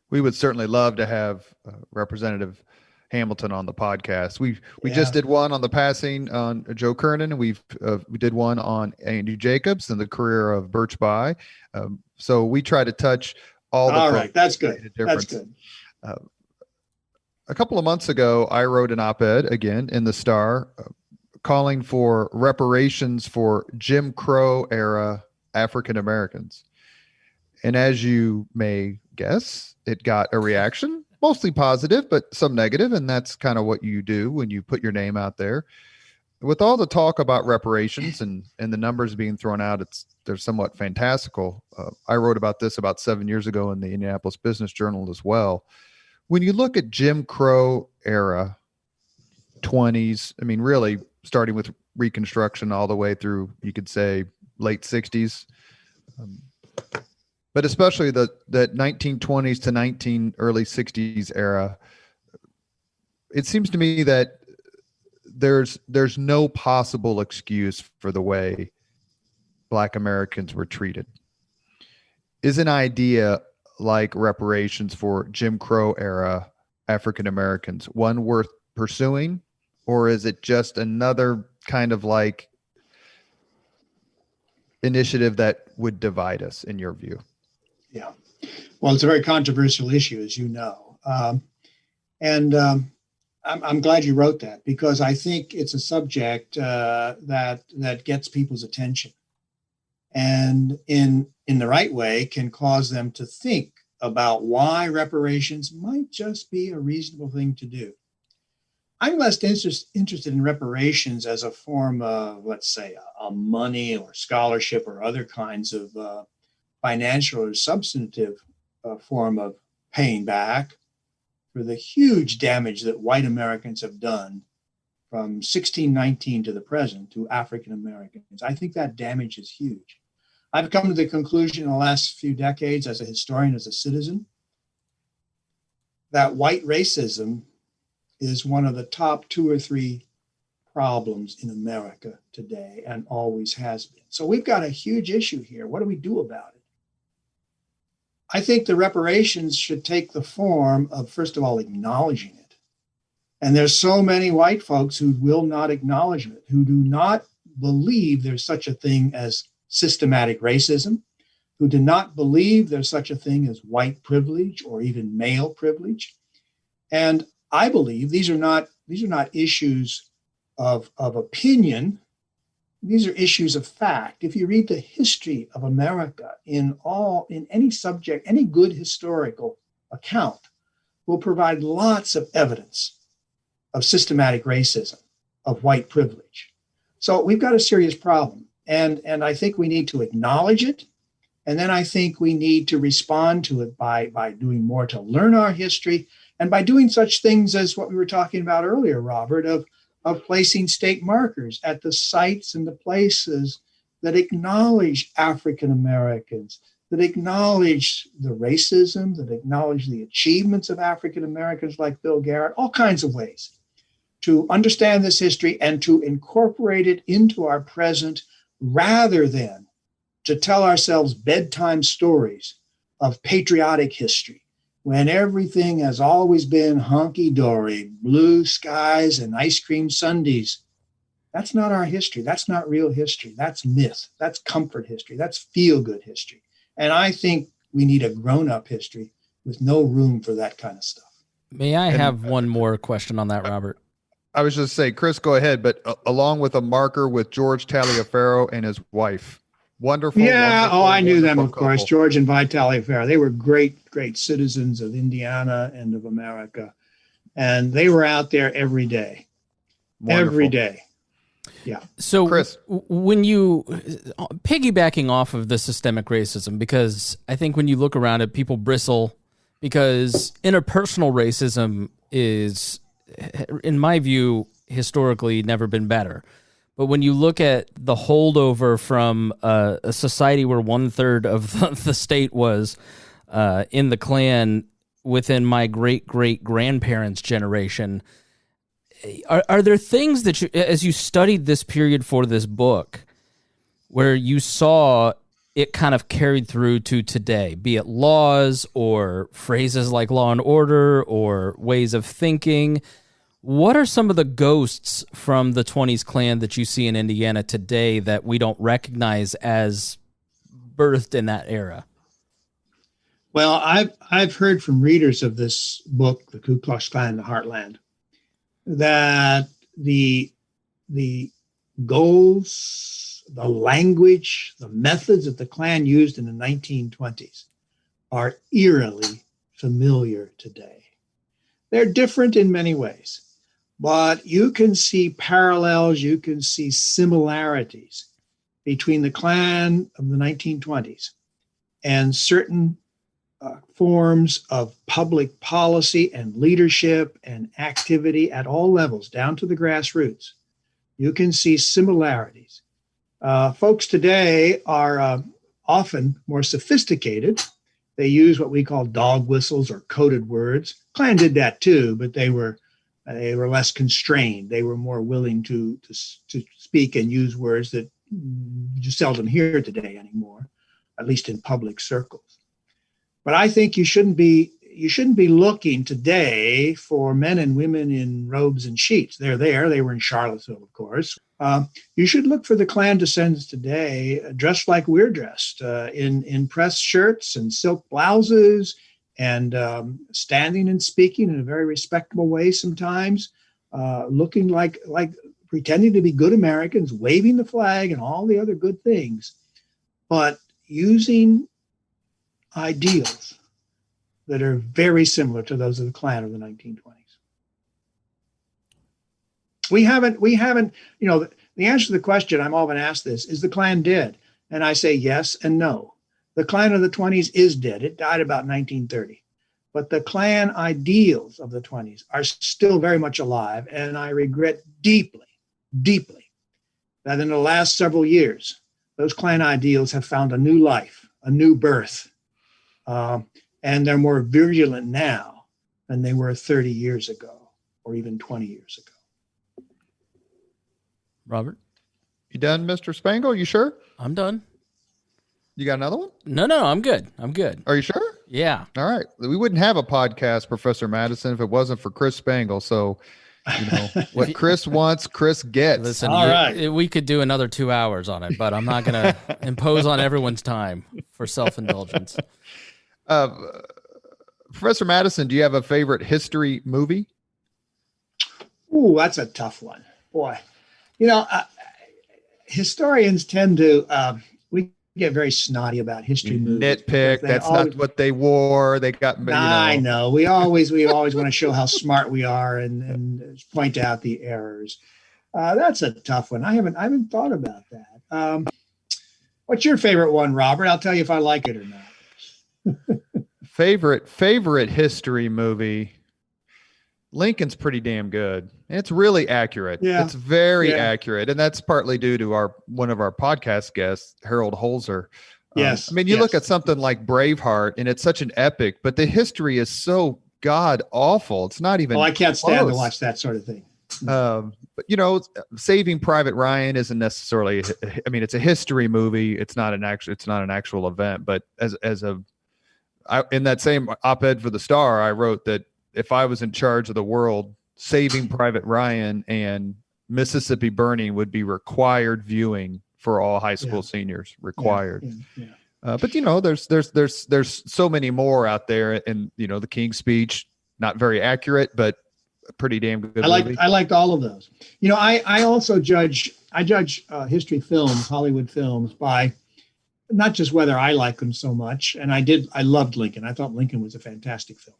We would certainly love to have Representative Hamilton on the podcast. We just did one on the passing on Joe Kernan, and we did one on Andy Jacobs and the career of Birch Bayh. So we try to touch all the. All right, that's good. That's good. A couple of months ago, I wrote an op-ed again in the Star, calling for reparations for Jim Crow era African Americans. And as you may guess, it got a reaction. Mostly positive, but some negative, and that's kind of what you do when you put your name out there. With all the talk about reparations and the numbers being thrown out, they're somewhat fantastical. I wrote about this about 7 years ago in the Indianapolis Business Journal as well. When you look at Jim Crow era 20s, I mean, really starting with Reconstruction all the way through, you could say, late 60s. But especially the 1920s to early 60s era, it seems to me that there's no possible excuse for the way Black Americans were treated. Is an idea like reparations for Jim Crow era African Americans one worth pursuing, or is it just another kind of like initiative that would divide us, in your view? Yeah. Well, it's a very controversial issue, as you know. I'm glad you wrote that, because I think it's a subject that gets people's attention, and in the right way can cause them to think about why reparations might just be a reasonable thing to do. I'm less interested in reparations as a form of, let's say, a money or scholarship or other kinds of financial or substantive form of paying back for the huge damage that white Americans have done from 1619 to the present to African Americans. I think that damage is huge. I've come to the conclusion in the last few decades as a historian, as a citizen, that white racism is one of the top 2 or 3 problems in America today and always has been. So we've got a huge issue here. What do we do about it? I think the reparations should take the form of, first of all, acknowledging it. And there's so many white folks who will not acknowledge it, who do not believe there's such a thing as systematic racism, who do not believe there's such a thing as white privilege or even male privilege. And I believe these are not issues of opinion. These are issues of fact. If you read the history of America in any subject, any good historical account will provide lots of evidence of systematic racism, of white privilege. So we've got a serious problem. And I think we need to acknowledge it. And then I think we need to respond to it by doing more to learn our history, and by doing such things as what we were talking about earlier, Robert, of placing state markers at the sites and the places that acknowledge African Americans, that acknowledge the racism, that acknowledge the achievements of African Americans like Bill Garrett, all kinds of ways to understand this history and to incorporate it into our present, rather than to tell ourselves bedtime stories of patriotic history, when everything has always been honky-dory, blue skies and ice cream sundaes. That's not our history. That's not real history. That's myth. That's comfort history. That's feel-good history. And I think we need a grown-up history with no room for that kind of stuff. May I have one more question on that, Robert? I was just saying, Chris, go ahead, but along with a marker with George Taliaferro and his wife. Wonderful. Yeah. Wonderful, I knew them, of couple. course. George and Vi Taliaferro. They were great citizens of Indiana and of America. And they were out there every day. Wonderful. Every day. Yeah. So, Chris, when you piggybacking off of the systemic racism, because I think when you look around it, people bristle because interpersonal racism is, in my view, historically never been better. But when you look at the holdover from a society where 1/3 of the state was in the Klan within my great-great-grandparents' generation, are there things that you, as you studied this period for this book, where you saw it kind of carried through to today, be it laws or phrases like law and order or ways of thinking? What are some of the ghosts from the 20s Klan that you see in Indiana today that we don't recognize as birthed in that era? Well, I've heard from readers of this book, The Ku Klux Klan in the Heartland, that the goals, the language, the methods that the Klan used in the 1920s are eerily familiar today. They're different in many ways, but you can see parallels, you can see similarities between the Klan of the 1920s and certain forms of public policy and leadership and activity at all levels, down to the grassroots. You can see similarities. Folks today are often more sophisticated. They use what we call dog whistles or coded words. Klan did that too, but they were less constrained. They were more willing to speak and use words that you seldom hear today anymore, at least in public circles. But I think you shouldn't be looking today for men and women in robes and sheets. They're there. They were in Charlottesville, of course. You should look for the Klan descendants today dressed like we're dressed, in pressed shirts and silk blouses, and standing and speaking in a very respectable way sometimes, looking like pretending to be good Americans, waving the flag and all the other good things, but using ideals that are very similar to those of the Klan of the 1920s. We haven't, the answer to the question I'm often asked this, is the Klan dead? And I say yes and no. The Klan of the 20s is dead. It died about 1930. But the Klan ideals of the 20s are still very much alive. And I regret deeply, deeply that in the last several years, those Klan ideals have found a new life, a new birth. And they're more virulent now than they were 30 years ago or even 20 years ago. Robert? You done, Mr. Spangle? You sure? I'm done. You got another one? No, I'm good. Are you sure? Yeah. All right. We wouldn't have a podcast, Professor Madison, if it wasn't for Chris Spangle. So, what Chris wants, Chris gets. Listen, all right. We could do another 2 hours on it, but I'm not going to impose on everyone's time for self-indulgence. Professor Madison, do you have a favorite history movie? Ooh, that's a tough one. Boy, historians tend to, we get very snotty about history movies. Nitpick. That's not what they wore. They got, I know. We always want to show how smart we are and point out the errors. That's a tough one. I haven't thought about that. What's your favorite one, Robert? I'll tell you if I like it or not. Favorite history movie. Lincoln's pretty damn good. It's really accurate. Yeah. It's very accurate. And that's partly due to one of our podcast guests, Harold Holzer. Yes. You look at something like Braveheart and it's such an epic, but the history is so god awful. It's not even I can't stand close to watch that sort of thing. But Saving Private Ryan isn't necessarily, it's a history movie. It's not an actual event, but in that same op-ed for the Star, I wrote that if I was in charge of the world, Saving Private Ryan and Mississippi Burning would be required viewing for all high school seniors, required. But there's so many more out there, and the King's Speech, not very accurate, but a pretty damn good movie. I liked all of those. I also judge history films, Hollywood films, by not just whether I like them so much, and I loved Lincoln. I thought Lincoln was a fantastic film,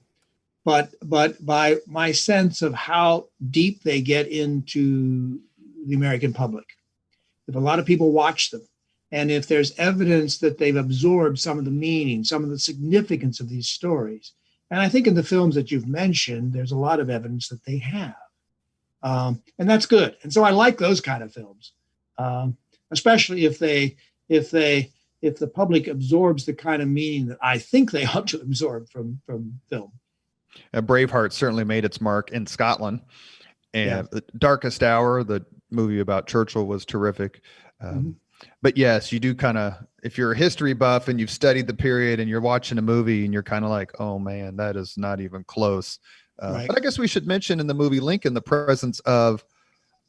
but by my sense of how deep they get into the American public. If a lot of people watch them, and if there's evidence that they've absorbed some of the meaning, some of the significance of these stories, and I think in the films that you've mentioned, there's a lot of evidence that they have, and that's good. And so I like those kind of films, especially if the public absorbs the kind of meaning that I think they ought to absorb from film. Braveheart certainly made its mark in Scotland, and The Darkest Hour, the movie about Churchill, was terrific. But yes, you do kind of, if you're a history buff and you've studied the period and you're watching a movie and you're kind of like, oh man, that is not even close. But I guess we should mention in the movie Lincoln the presence of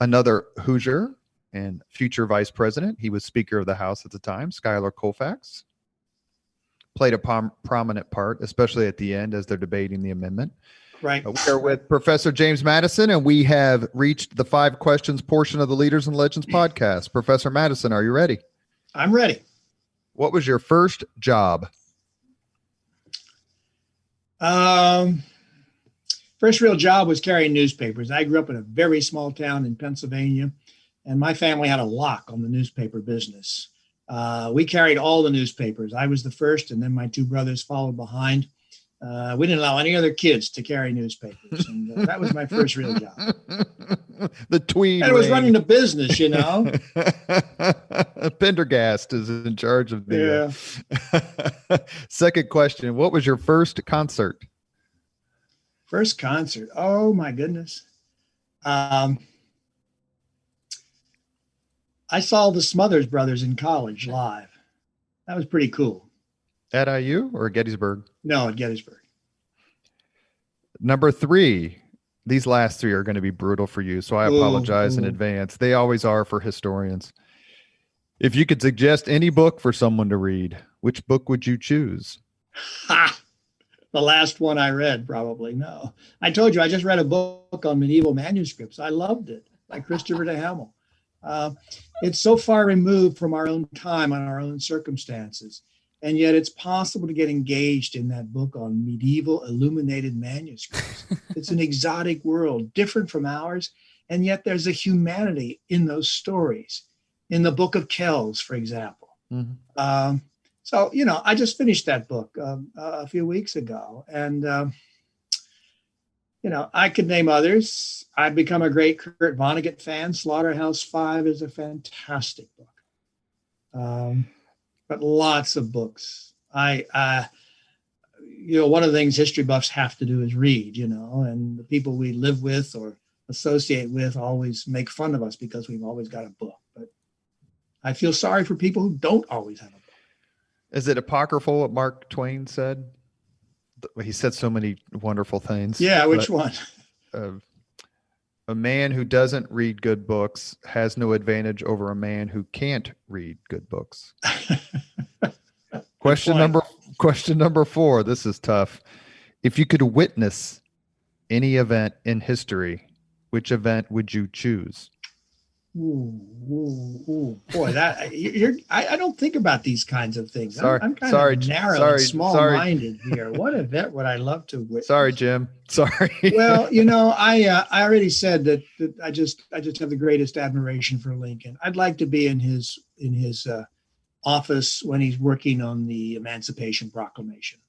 another Hoosier and future vice president. He was Speaker of the House at the time, Schuyler Colfax. Played a prominent part, especially at the end as they're debating the amendment. Right. We are with Professor James Madison, and we have reached the 5 questions portion of the Leaders and Legends podcast. Professor Madison, are you ready? I'm ready. What was your first job? First real job was carrying newspapers. I grew up in a very small town in Pennsylvania, and my family had a lock on the newspaper business. We carried all the newspapers. I was the first, and then my 2 brothers followed behind. We didn't allow any other kids to carry newspapers, and that was my first real job. The tweed. And it was running a business, Pendergast is in charge of the. Second question: what was your first concert? First concert? Oh my goodness! I saw the Smothers Brothers in college live. That was pretty cool. At IU or Gettysburg? No, at Gettysburg. Number 3. These last 3 are going to be brutal for you, so I apologize in advance. They always are for historians. If you could suggest any book for someone to read, which book would you choose? The last one I read, probably. No. I told you, I just read a book on medieval manuscripts. I loved it, by Christopher de Hamel. It's so far removed from our own time and our own circumstances. And yet it's possible to get engaged in that book on medieval illuminated manuscripts. It's an exotic world, different from ours. And yet there's a humanity in those stories. In the Book of Kells, for example. Mm-hmm. So, I just finished that book a few weeks ago. And, I could name others. I've become a great Kurt Vonnegut fan. Slaughterhouse-Five is a fantastic book. But lots of books. One of the things history buffs have to do is read, and the people we live with or associate with always make fun of us because we've always got a book. But I feel sorry for people who don't always have a book. Is it apocryphal what Mark Twain said? He said so many wonderful things. Yeah, which one? A man who doesn't read good books has no advantage over a man who can't read good books. Question number 4. This is tough. If you could witness any event in history, which event would you choose? Boy, I don't think about these kinds of things. Sorry, I'm kind of narrow and small-minded here. What event would I love to witness? Sorry, Jim. Sorry. Well, I already said that I just have the greatest admiration for Lincoln. I'd like to be in his office when he's working on the Emancipation Proclamation.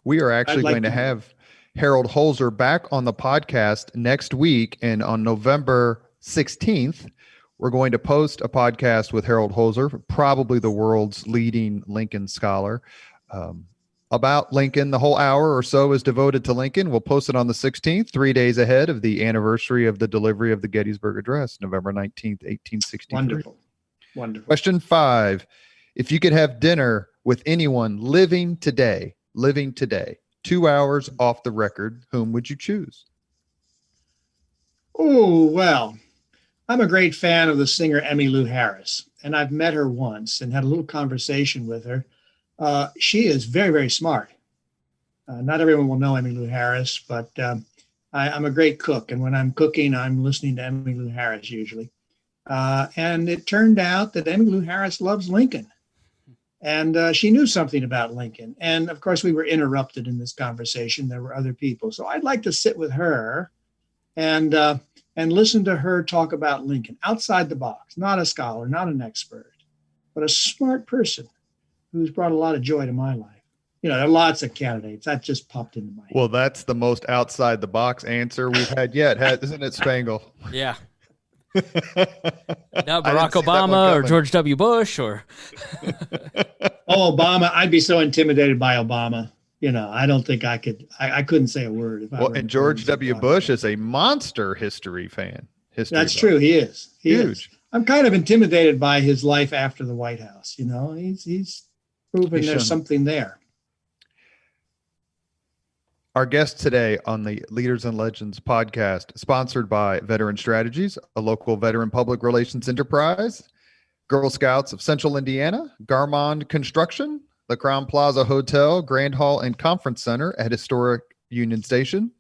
We are actually going to have Harold Holzer back on the podcast next week, and on November 16th, we're going to post a podcast with Harold Holzer, probably the world's leading Lincoln scholar, about Lincoln. The whole hour or so is devoted to Lincoln. We'll post it on the 16th, 3 days ahead of the anniversary of the delivery of the Gettysburg Address, November 19th, 1863. Wonderful. Question 5. If you could have dinner with anyone living today, 2 hours off the record, whom would you choose? Oh, well, I'm a great fan of the singer Emmylou Harris, and I've met her once and had a little conversation with her. She is very, very smart. Not everyone will know Emmylou Harris, but I'm a great cook. And when I'm cooking, I'm listening to Emmylou Harris usually. And it turned out that Emmylou Harris loves Lincoln. And she knew something about Lincoln. And of course, we were interrupted in this conversation. There were other people. So I'd like to sit with her and listen to her talk about Lincoln outside the box, not a scholar, not an expert, but a smart person who's brought a lot of joy to my life. There are lots of candidates. That just popped into my head. Well, that's the most outside the box answer we've had yet, isn't it, Spangle? Yeah. Now Barack Obama or George W. Bush or Obama. I'd be so intimidated by Obama. I don't think I could. I couldn't say a word. And George W. Bush is a monster history fan. That's true. He is. Huge. I'm kind of intimidated by his life after the White House. He's proven there's something there. Our guest today on the Leaders and Legends podcast, sponsored by Veteran Strategies, a local veteran public relations enterprise, Girl Scouts of Central Indiana, Garmond Construction, the Crown Plaza Hotel, Grand Hall and Conference Center at historic Union Station,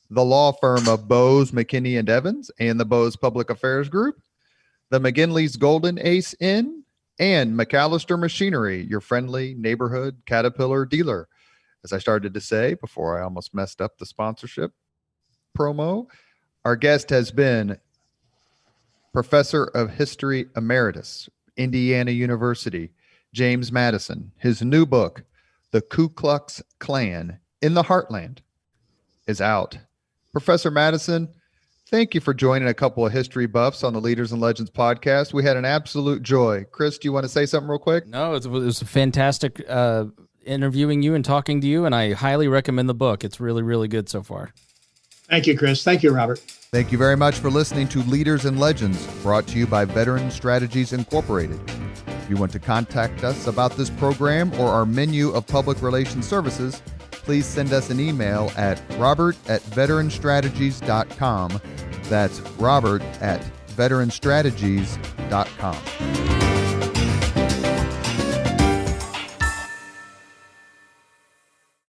the law firm of Bose, McKinney & Evans, and the Bose Public Affairs Group, the McGinley's Golden Ace Inn, and McAllister Machinery, your friendly neighborhood Caterpillar dealer. As I started to say before I almost messed up the sponsorship promo, our guest has been Professor of History Emeritus, Indiana University, James Madison. His new book, The Ku Klux Klan in the Heartland, is out. Professor Madison, thank you for joining a couple of history buffs on the Leaders and Legends podcast. We had an absolute joy. Chris, do you want to say something real quick? No, it was a fantastic interviewing you and talking to you, and I highly recommend the book. It's really, really good so far. Thank you, Chris. Thank you, Robert. Thank you very much for listening to Leaders and Legends, brought to you by Veteran Strategies Incorporated. If you want to contact us about this program or our menu of public relations services, please send us an email at robert@veteranstrategies.com. That's robert@veteranstrategies.com.